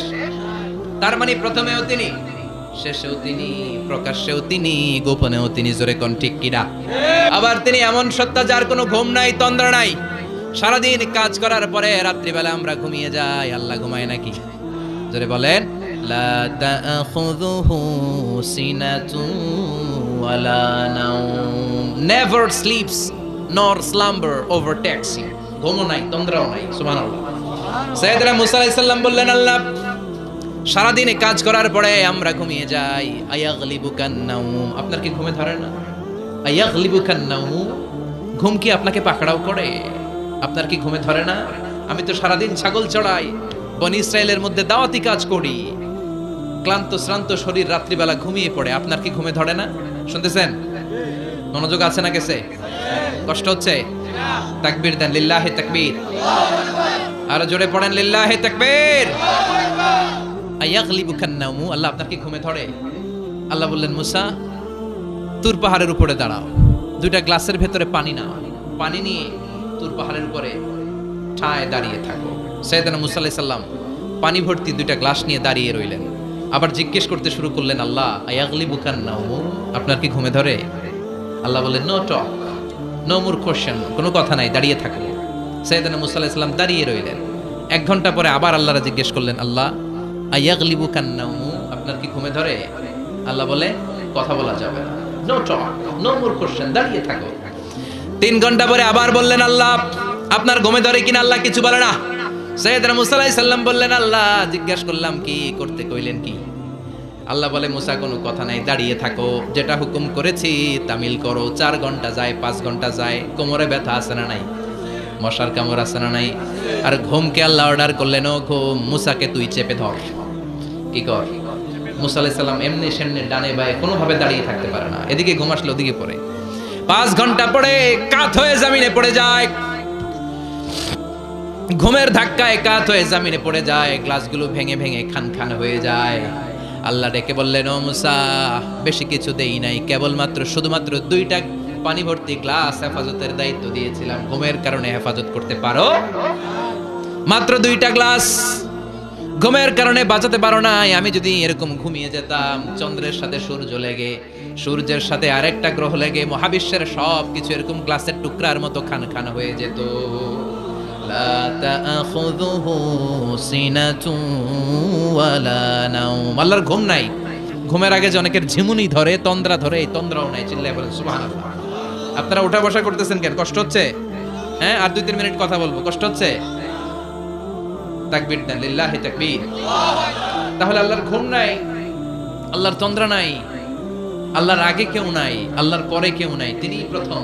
তার মানে প্রথমেও তিনি, শেষেও তিনি, প্রকাশ্যেও তিনি, গোপনেও তিনি। জোরে কোন ঠিক কিনা? আবার তিনি এমন সত্তা যার কোনো ঘুম নাই, তন্দ্রা নাই। সারাদিন কাজ করার পরে রাত্রিবেলা আমরা ঘুমিয়ে যাই, আল্লাহ ঘুমায় নাকি? জোরে বলেন। লা তাখুযুহু সিনাতুন ওয়ালা নাওম, নেভার স্লিপস নর স্লাম্বার ওভারটেকস হিম। ঘুমও নাই, তন্দ্রাও নাই। সুবহানাল্লাহ। সাইয়েদনা মুসা আলাইহিস সালাম বললেন, আল্লাহ সারাদিনে কাজ করার পরে আমরা ঘুমিয়ে যাই, আয়াগলিবুকান নাওম, আপনার কি ঘুমে ধরে না? আয়াগলিবুকান নাওম, ঘুম কি আপনাকে পাকড়াও করে? আপনার কি ঘুমে ধরে না? আমি তো সারাদিন ছাগল চড়াই, বনি ইসরায়েলের মধ্যে দাওয়াতি কাজ করি, ক্লান্ত শ্রান্ত শরীর রাত্রিবেলা ঘুমিয়ে পড়ে, আপনার কি ঘুমে ধরে না? শুনতেছেন? মনোযোগ আছে না গেছে? কষ্ট হচ্ছে? তাকবীর দেন, লিল্লাহি তাকবীর। আর জোরে পড়েন, লিল্লাহি তাকবীর। আয়াগলিবুকান নাওম, আল্লাহ আপনার কি ঘুমে ধরে? আল্লাহ বললেন, মুসা তুর পাহাড়ের উপরে দাঁড়াও, দুইটা গ্লাসের ভেতরে পানি নাও, পানি নিয়ে তুর পাহাড়ের উপরে ঠায় দাঁড়িয়ে থাকো। সাইয়েদনা মুসা আলাইহিস সালাম পানি ভর্তি দুইটা গ্লাস নিয়ে দাঁড়িয়ে রইলেন। আবার জিজ্ঞেস করতে শুরু করলেন, আল্লাহ আয়াগলিবুকান নাওম, আপনার কি ঘুমে ধরে? আল্লাহ বললেন, no talk, no more question, কোনো কথা নাই, দাঁড়িয়ে থাকো। সাইয়েদনা মুসা আলাইহিস সালাম দাঁড়িয়ে রইলেন। 1 ঘন্টা পরে আবার আল্লাহরা জিজ্ঞেস করলেন, আল্লাহ আয়াগলিবুকান নাওম, আপনার কি ঘুমে ধরে? আল্লাহ বলে, কথা বলা যাবে না, no talk, no more question, দাঁড়িয়ে থাকো। 3 ঘন্টা পরে আবার বললেন, আল্লাহ আপনার ঘুমে ধরে কিনা? আল্লাহ কিছু বলে না। সাইয়েদনা মুসা আলাইহিস সালাম বললেন, আল্লাহ জিজ্ঞাসা করলাম কি করতে কইলেন কি? আল্লাহ বলে, মুসা কোনো কথা নাই, দাঁড়িয়ে থাকো, যেটা হুকুম করেছি তামিল করো। 4 ঘন্টা যায়, 5 ঘন্টা যায়, কোমরে ব্যথা আছে না নাই? মশার কামড় আছে না নাই? আর ঘুমকে আল্লাহ অর্ডার করলেন, ও ঘুম, মুসাকে তুই চেপে ধর। কি কর? মুসা আলাইহিস সালাম এমনি সেমনি ডানে বায়ে কোনোভাবে দাঁড়িয়ে থাকতে পারে না, এদিকে ঘুম আসলে ওদিকে পড়ে। 5 ঘন্টা পরে কাত হয়ে জমিনে পড়ে যায়, ঘুমের ধাক্কায় কাত হয়ে জমিনে পড়ে যায়, গ্লাসগুলো ভেঙে ভেঙে খান খান হয়ে যায়। আল্লাহ ডেকে বললেন, ও মুসা বেশি কিছু দেই নাই, কেবলমাত্র শুধুমাত্র 2টা পানি ভর্তি গ্লাস হেফাজতের দায়িত্ব দিয়েছিলাম, ঘুমের কারণে হেফাজত করতে পারো? মাত্র 2টা গ্লাস ঘুমের কারণে বাঁচাতে পারো নাই। আমি যদি এরকম ঘুমিয়ে যেতাম, চন্দ্রের সাথে সূর্য লেগে, সূর্যের সাথে আরেকটা গ্রহ লেগে, মহাবিশ্বের সব কিছু এরকম গ্লাসের টুকরার মতো খান খান হয়ে যেত। লা তাখুযুহু সিনাতুন ওয়ালা নাওম, আল্লাহর ঘুম নাই। ঘুমের আগে যে অনেকের ঝিমুনি ধরে, তন্দ্রা ধরে, এই তন্দ্রাও নাই। চিল্লায় বলেন সুবহানাল্লাহ। আপনারা উঠা বসা করতেছেন কেন? কষ্ট হচ্ছে? হ্যাঁ, আর 2-3 মিনিট কথা বলবো, কষ্ট হচ্ছে? তাকবীর দেন, লিল্লাহি তাকবীর। তাহলে আল্লাহর ঘুম নাই, আল্লাহর তন্দ্রা নাই, আল্লাহর আগে কেউ নাই, আল্লাহর পরে কেউ নাই। তিনিই প্রথম,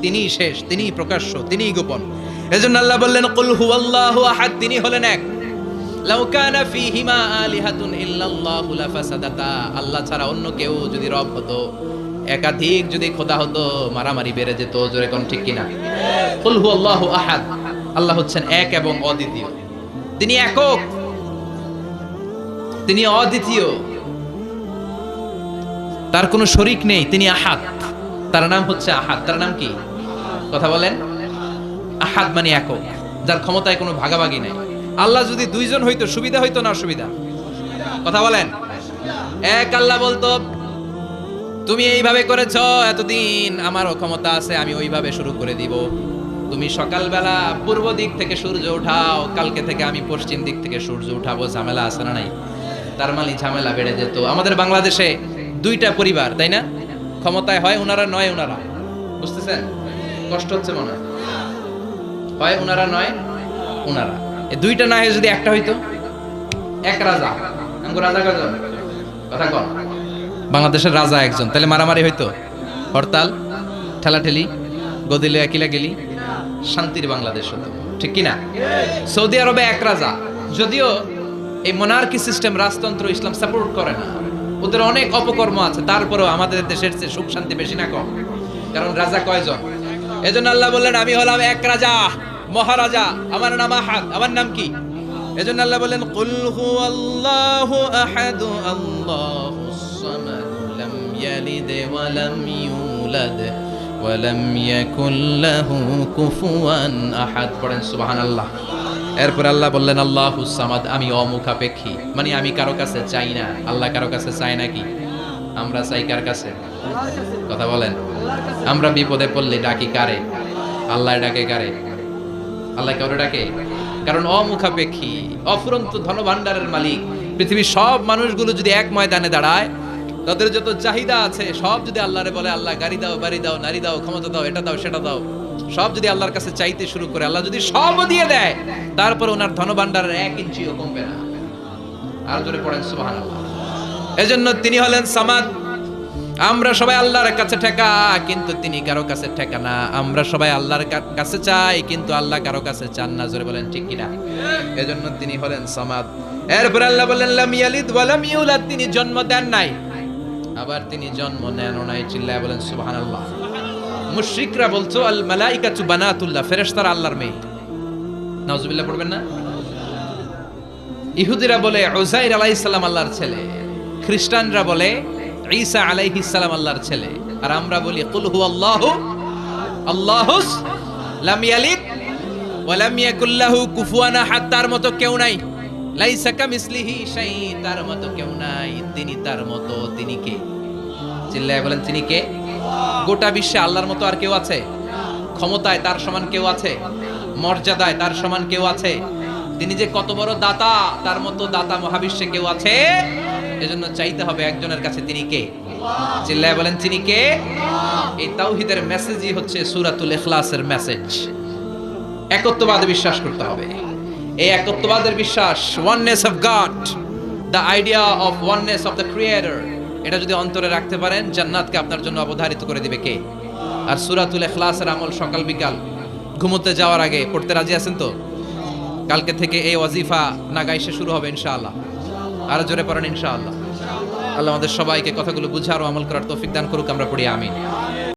তিনিই শেষ, তিনিই প্রকাশ্য, তিনিই গোপন। এজন্য আল্লাহ বললেন, কুল হুয়াল্লাহু আহাদ, তিনি হলেন এক। লাউ কানা ফীহিমা আলিহাতুন ইল্লাল্লাহু লাফাসাদাতা, আল্লাহ ছাড়া অন্য কেউ যদি রব হতো, একাধিক যদি খোদা হতো, মারামারি বেড়ে যেত। জোরে কোন ঠিক কিনা? কুল হুয়াল্লাহু আহাদ, আল্লাহ হচ্ছেন এক এবং অদ্বিতীয়। তিনি একক, তিনি অদ্বিতীয়, তার কোনো শরীক নেই, তিনি আহাদ। তার নাম হচ্ছে আহাদ। তার নাম কি? কথা বলেন। আহাদ মানে একক, যার ক্ষমতায় কোনো ভাগাভাগি নাই। আল্লাহ যদি 2 জন হইতো সুবিধা হইতো না অসুবিধা? কথা বলেন। এক আল্লাহ বলতো, তুমি এইভাবে করেছো এতদিন, আমারও ক্ষমতা আছে, আমি ওইভাবে শুরু করে দিব। তুমি সকালবেলা পূর্ব দিক থেকে সূর্য উঠাও, কালকে থেকে আমি পশ্চিম দিক থেকে সূর্য উঠাবো। ঝামেলা আছে না নাই? তার মানে ঝামেলা বেড়ে যেত। আমাদের বাংলাদেশে 2টা পরিবার, তাই না? ক্ষমতায় হয় উনারা, নয় উনারা। বুঝতেছেন? কষ্ট হচ্ছে মনে হয় উনারা, নয় উনারা। এই 2টা না হয়ে যদি একটা হইতো, এক রাজা, আমগো রাজা কয়জন? কথা কন। বাংলাদেশের রাজা একজন, তাহলে মারামারি হইতো, হরতাল, ঠেলাঠেলি, গদিলে একিলা গেলি, শান্তির বাংলাদেশ হতো। ঠিক কি না? সৌদি আরবে এক রাজা, যদিও এই মোনার্কি সিস্টেম, রাজতন্ত্র ইসলাম সাপোর্ট করে না, ওদের অনেক অপকর্ম আছে, তারপরেও আমাদের দেশের চেয়ে সুখ শান্তি বেশি না কম? কারণ রাজা কয়জন? এজন্য আল্লাহ বললেন আমি হলাম এক রাজা, মহারাজা, আমার নাম আহাদ। আমার নাম কি? এজন্য আল্লাহ বললেন কুল হুয়াল্লাহু আহাদ আল্লাহুস সামাদ লাম ইয়ালিদ ওয়া লাম ইউলাদ ওয়া লাম ইয়াকুল লাহু কুফুয়ান আহাদ। পড়েন সুবহানাল্লাহ। এরপর আল্লাহ বললেন আল্লাহুস সামাদ, আমি অমুখাপেক্ষী, মানে আমি কারো কাছে চাই না। আল্লাহ কারো কাছে চায় নাকি? আমরা চাই কার কাছে? কথা বলেন। আমরা বিপদে পড়লে ডাকি কারে? আল্লাহ ডাকে কারে? আল্লাহ কারো ডাকে? কারণ অমুখাপেক্ষী, অফুরন্ত ধনভাণ্ডারের মালিক। পৃথিবীর সব মানুষগুলো যদি এক ময়দানে দাঁড়ায়, তাদের যত চাহিদা আছে সব যদি আল্লাহরে বলে, আল্লাহ গাড়ি দাও, বাড়ি দাও, নারী দাও, ক্ষমতা দাও, এটা দাও, সেটা দাও, সব যদি আল্লাহর কাছে চাইতে শুরু করে, আল্লাহ যদি সব দিয়ে দেয়, তারপর ওনার ধনভাণ্ডারের 1 ইঞ্চিও কমবে না। আর জোরে পড়েন সুবহানাল্লাহ। এজন্য তিনি হলেন সামাদ। আমরা সবাই আল্লাহর কাছে ঠেকা, কিন্তু তিনি কারো কাছে ঠেকা না। আমরা সবাই আল্লাহর কাছে চাই, কিন্তু আল্লাহ কারো কাছে চান না। জোরে বলেন ঠিক কিনা? এজন্য তিনি হলেন সামাদ। এরপর আল্লাহ বললেন লাম ইয়ালিদ ওয়া লাম ইউলাদ, তিনি জন্ম দেন নাই, আবার তিনি জন্ম নেনও নাই। চিল্লায় বলেন সুবহানাল্লাহ। মুশরিকরা বলতো আল মালাইকাতু বানাতুল্লাহ, ফেরেশতারা আল্লাহর মেয়ে। নাউজুবিল্লাহ পড়বেন না? ইহুদিরা বলে উযাইর আলাইহিস সালাম আল্লাহর ছেলে, খ্রিস্টানরা বলে ঈসা আলাইহিস সালাম আল্লাহর ছেলে, আর আমরা বলি কুল হুয়াল্লাহু আল্লাহুস লাম ইয়ালিদ ওয়া লাম ইয়াকুল লাহু কুফুয়ান আহাদ। তার মতো কেউ নাই, লাইসা কামিসলিহি শাই, তার মতো কেউ নাই, তিনি তার মতো। তিনি কে? চিল্লায় বলেন তিনি কে? গোটা বিশ্বে আল্লাহর মতো আর কেউ আছে? ক্ষমতায় তার সমান কেউ আছে? মর্যাদায় তার সমান কেউ আছে? তিনি যে কত বড় দাতা, তার মতো দাতা মহাবিশ্বে কেউ আছে? এজন্য চাইতে হবে একজনের কাছে, তিনি কে? চিল্লায় বলেন তিনি কে? এই তাওহীদের মেসেজই হচ্ছে সূরাতুল ইখলাসের মেসেজ। একত্ববাদে বিশ্বাস করতে হবে। এই একত্ববাদের বিশ্বাস, oneness of god, the idea of oneness of the creator, এটা যদি অন্তরে রাখতে পারেন, জান্নাতকে আপনার জন্য অবধারিত করে দিবে কে? আর সূরাতুল ইখলাসের আমল সকাল বিকাল ঘুমোতে যাওয়ার আগে পড়তে রাজি আছেন তো? কালকে থেকে এই ওয়াজিফা নাগাইশে শুরু হবে ইনশাআল্লাহ। আর জোরে পড়েন ইনশাআল্লাহ। আল্লাহ আমাদের সবাইকে কথাগুলো বুঝার ও আমল করার তৌফিক দান করুক। আমরা পড়ি আমিন।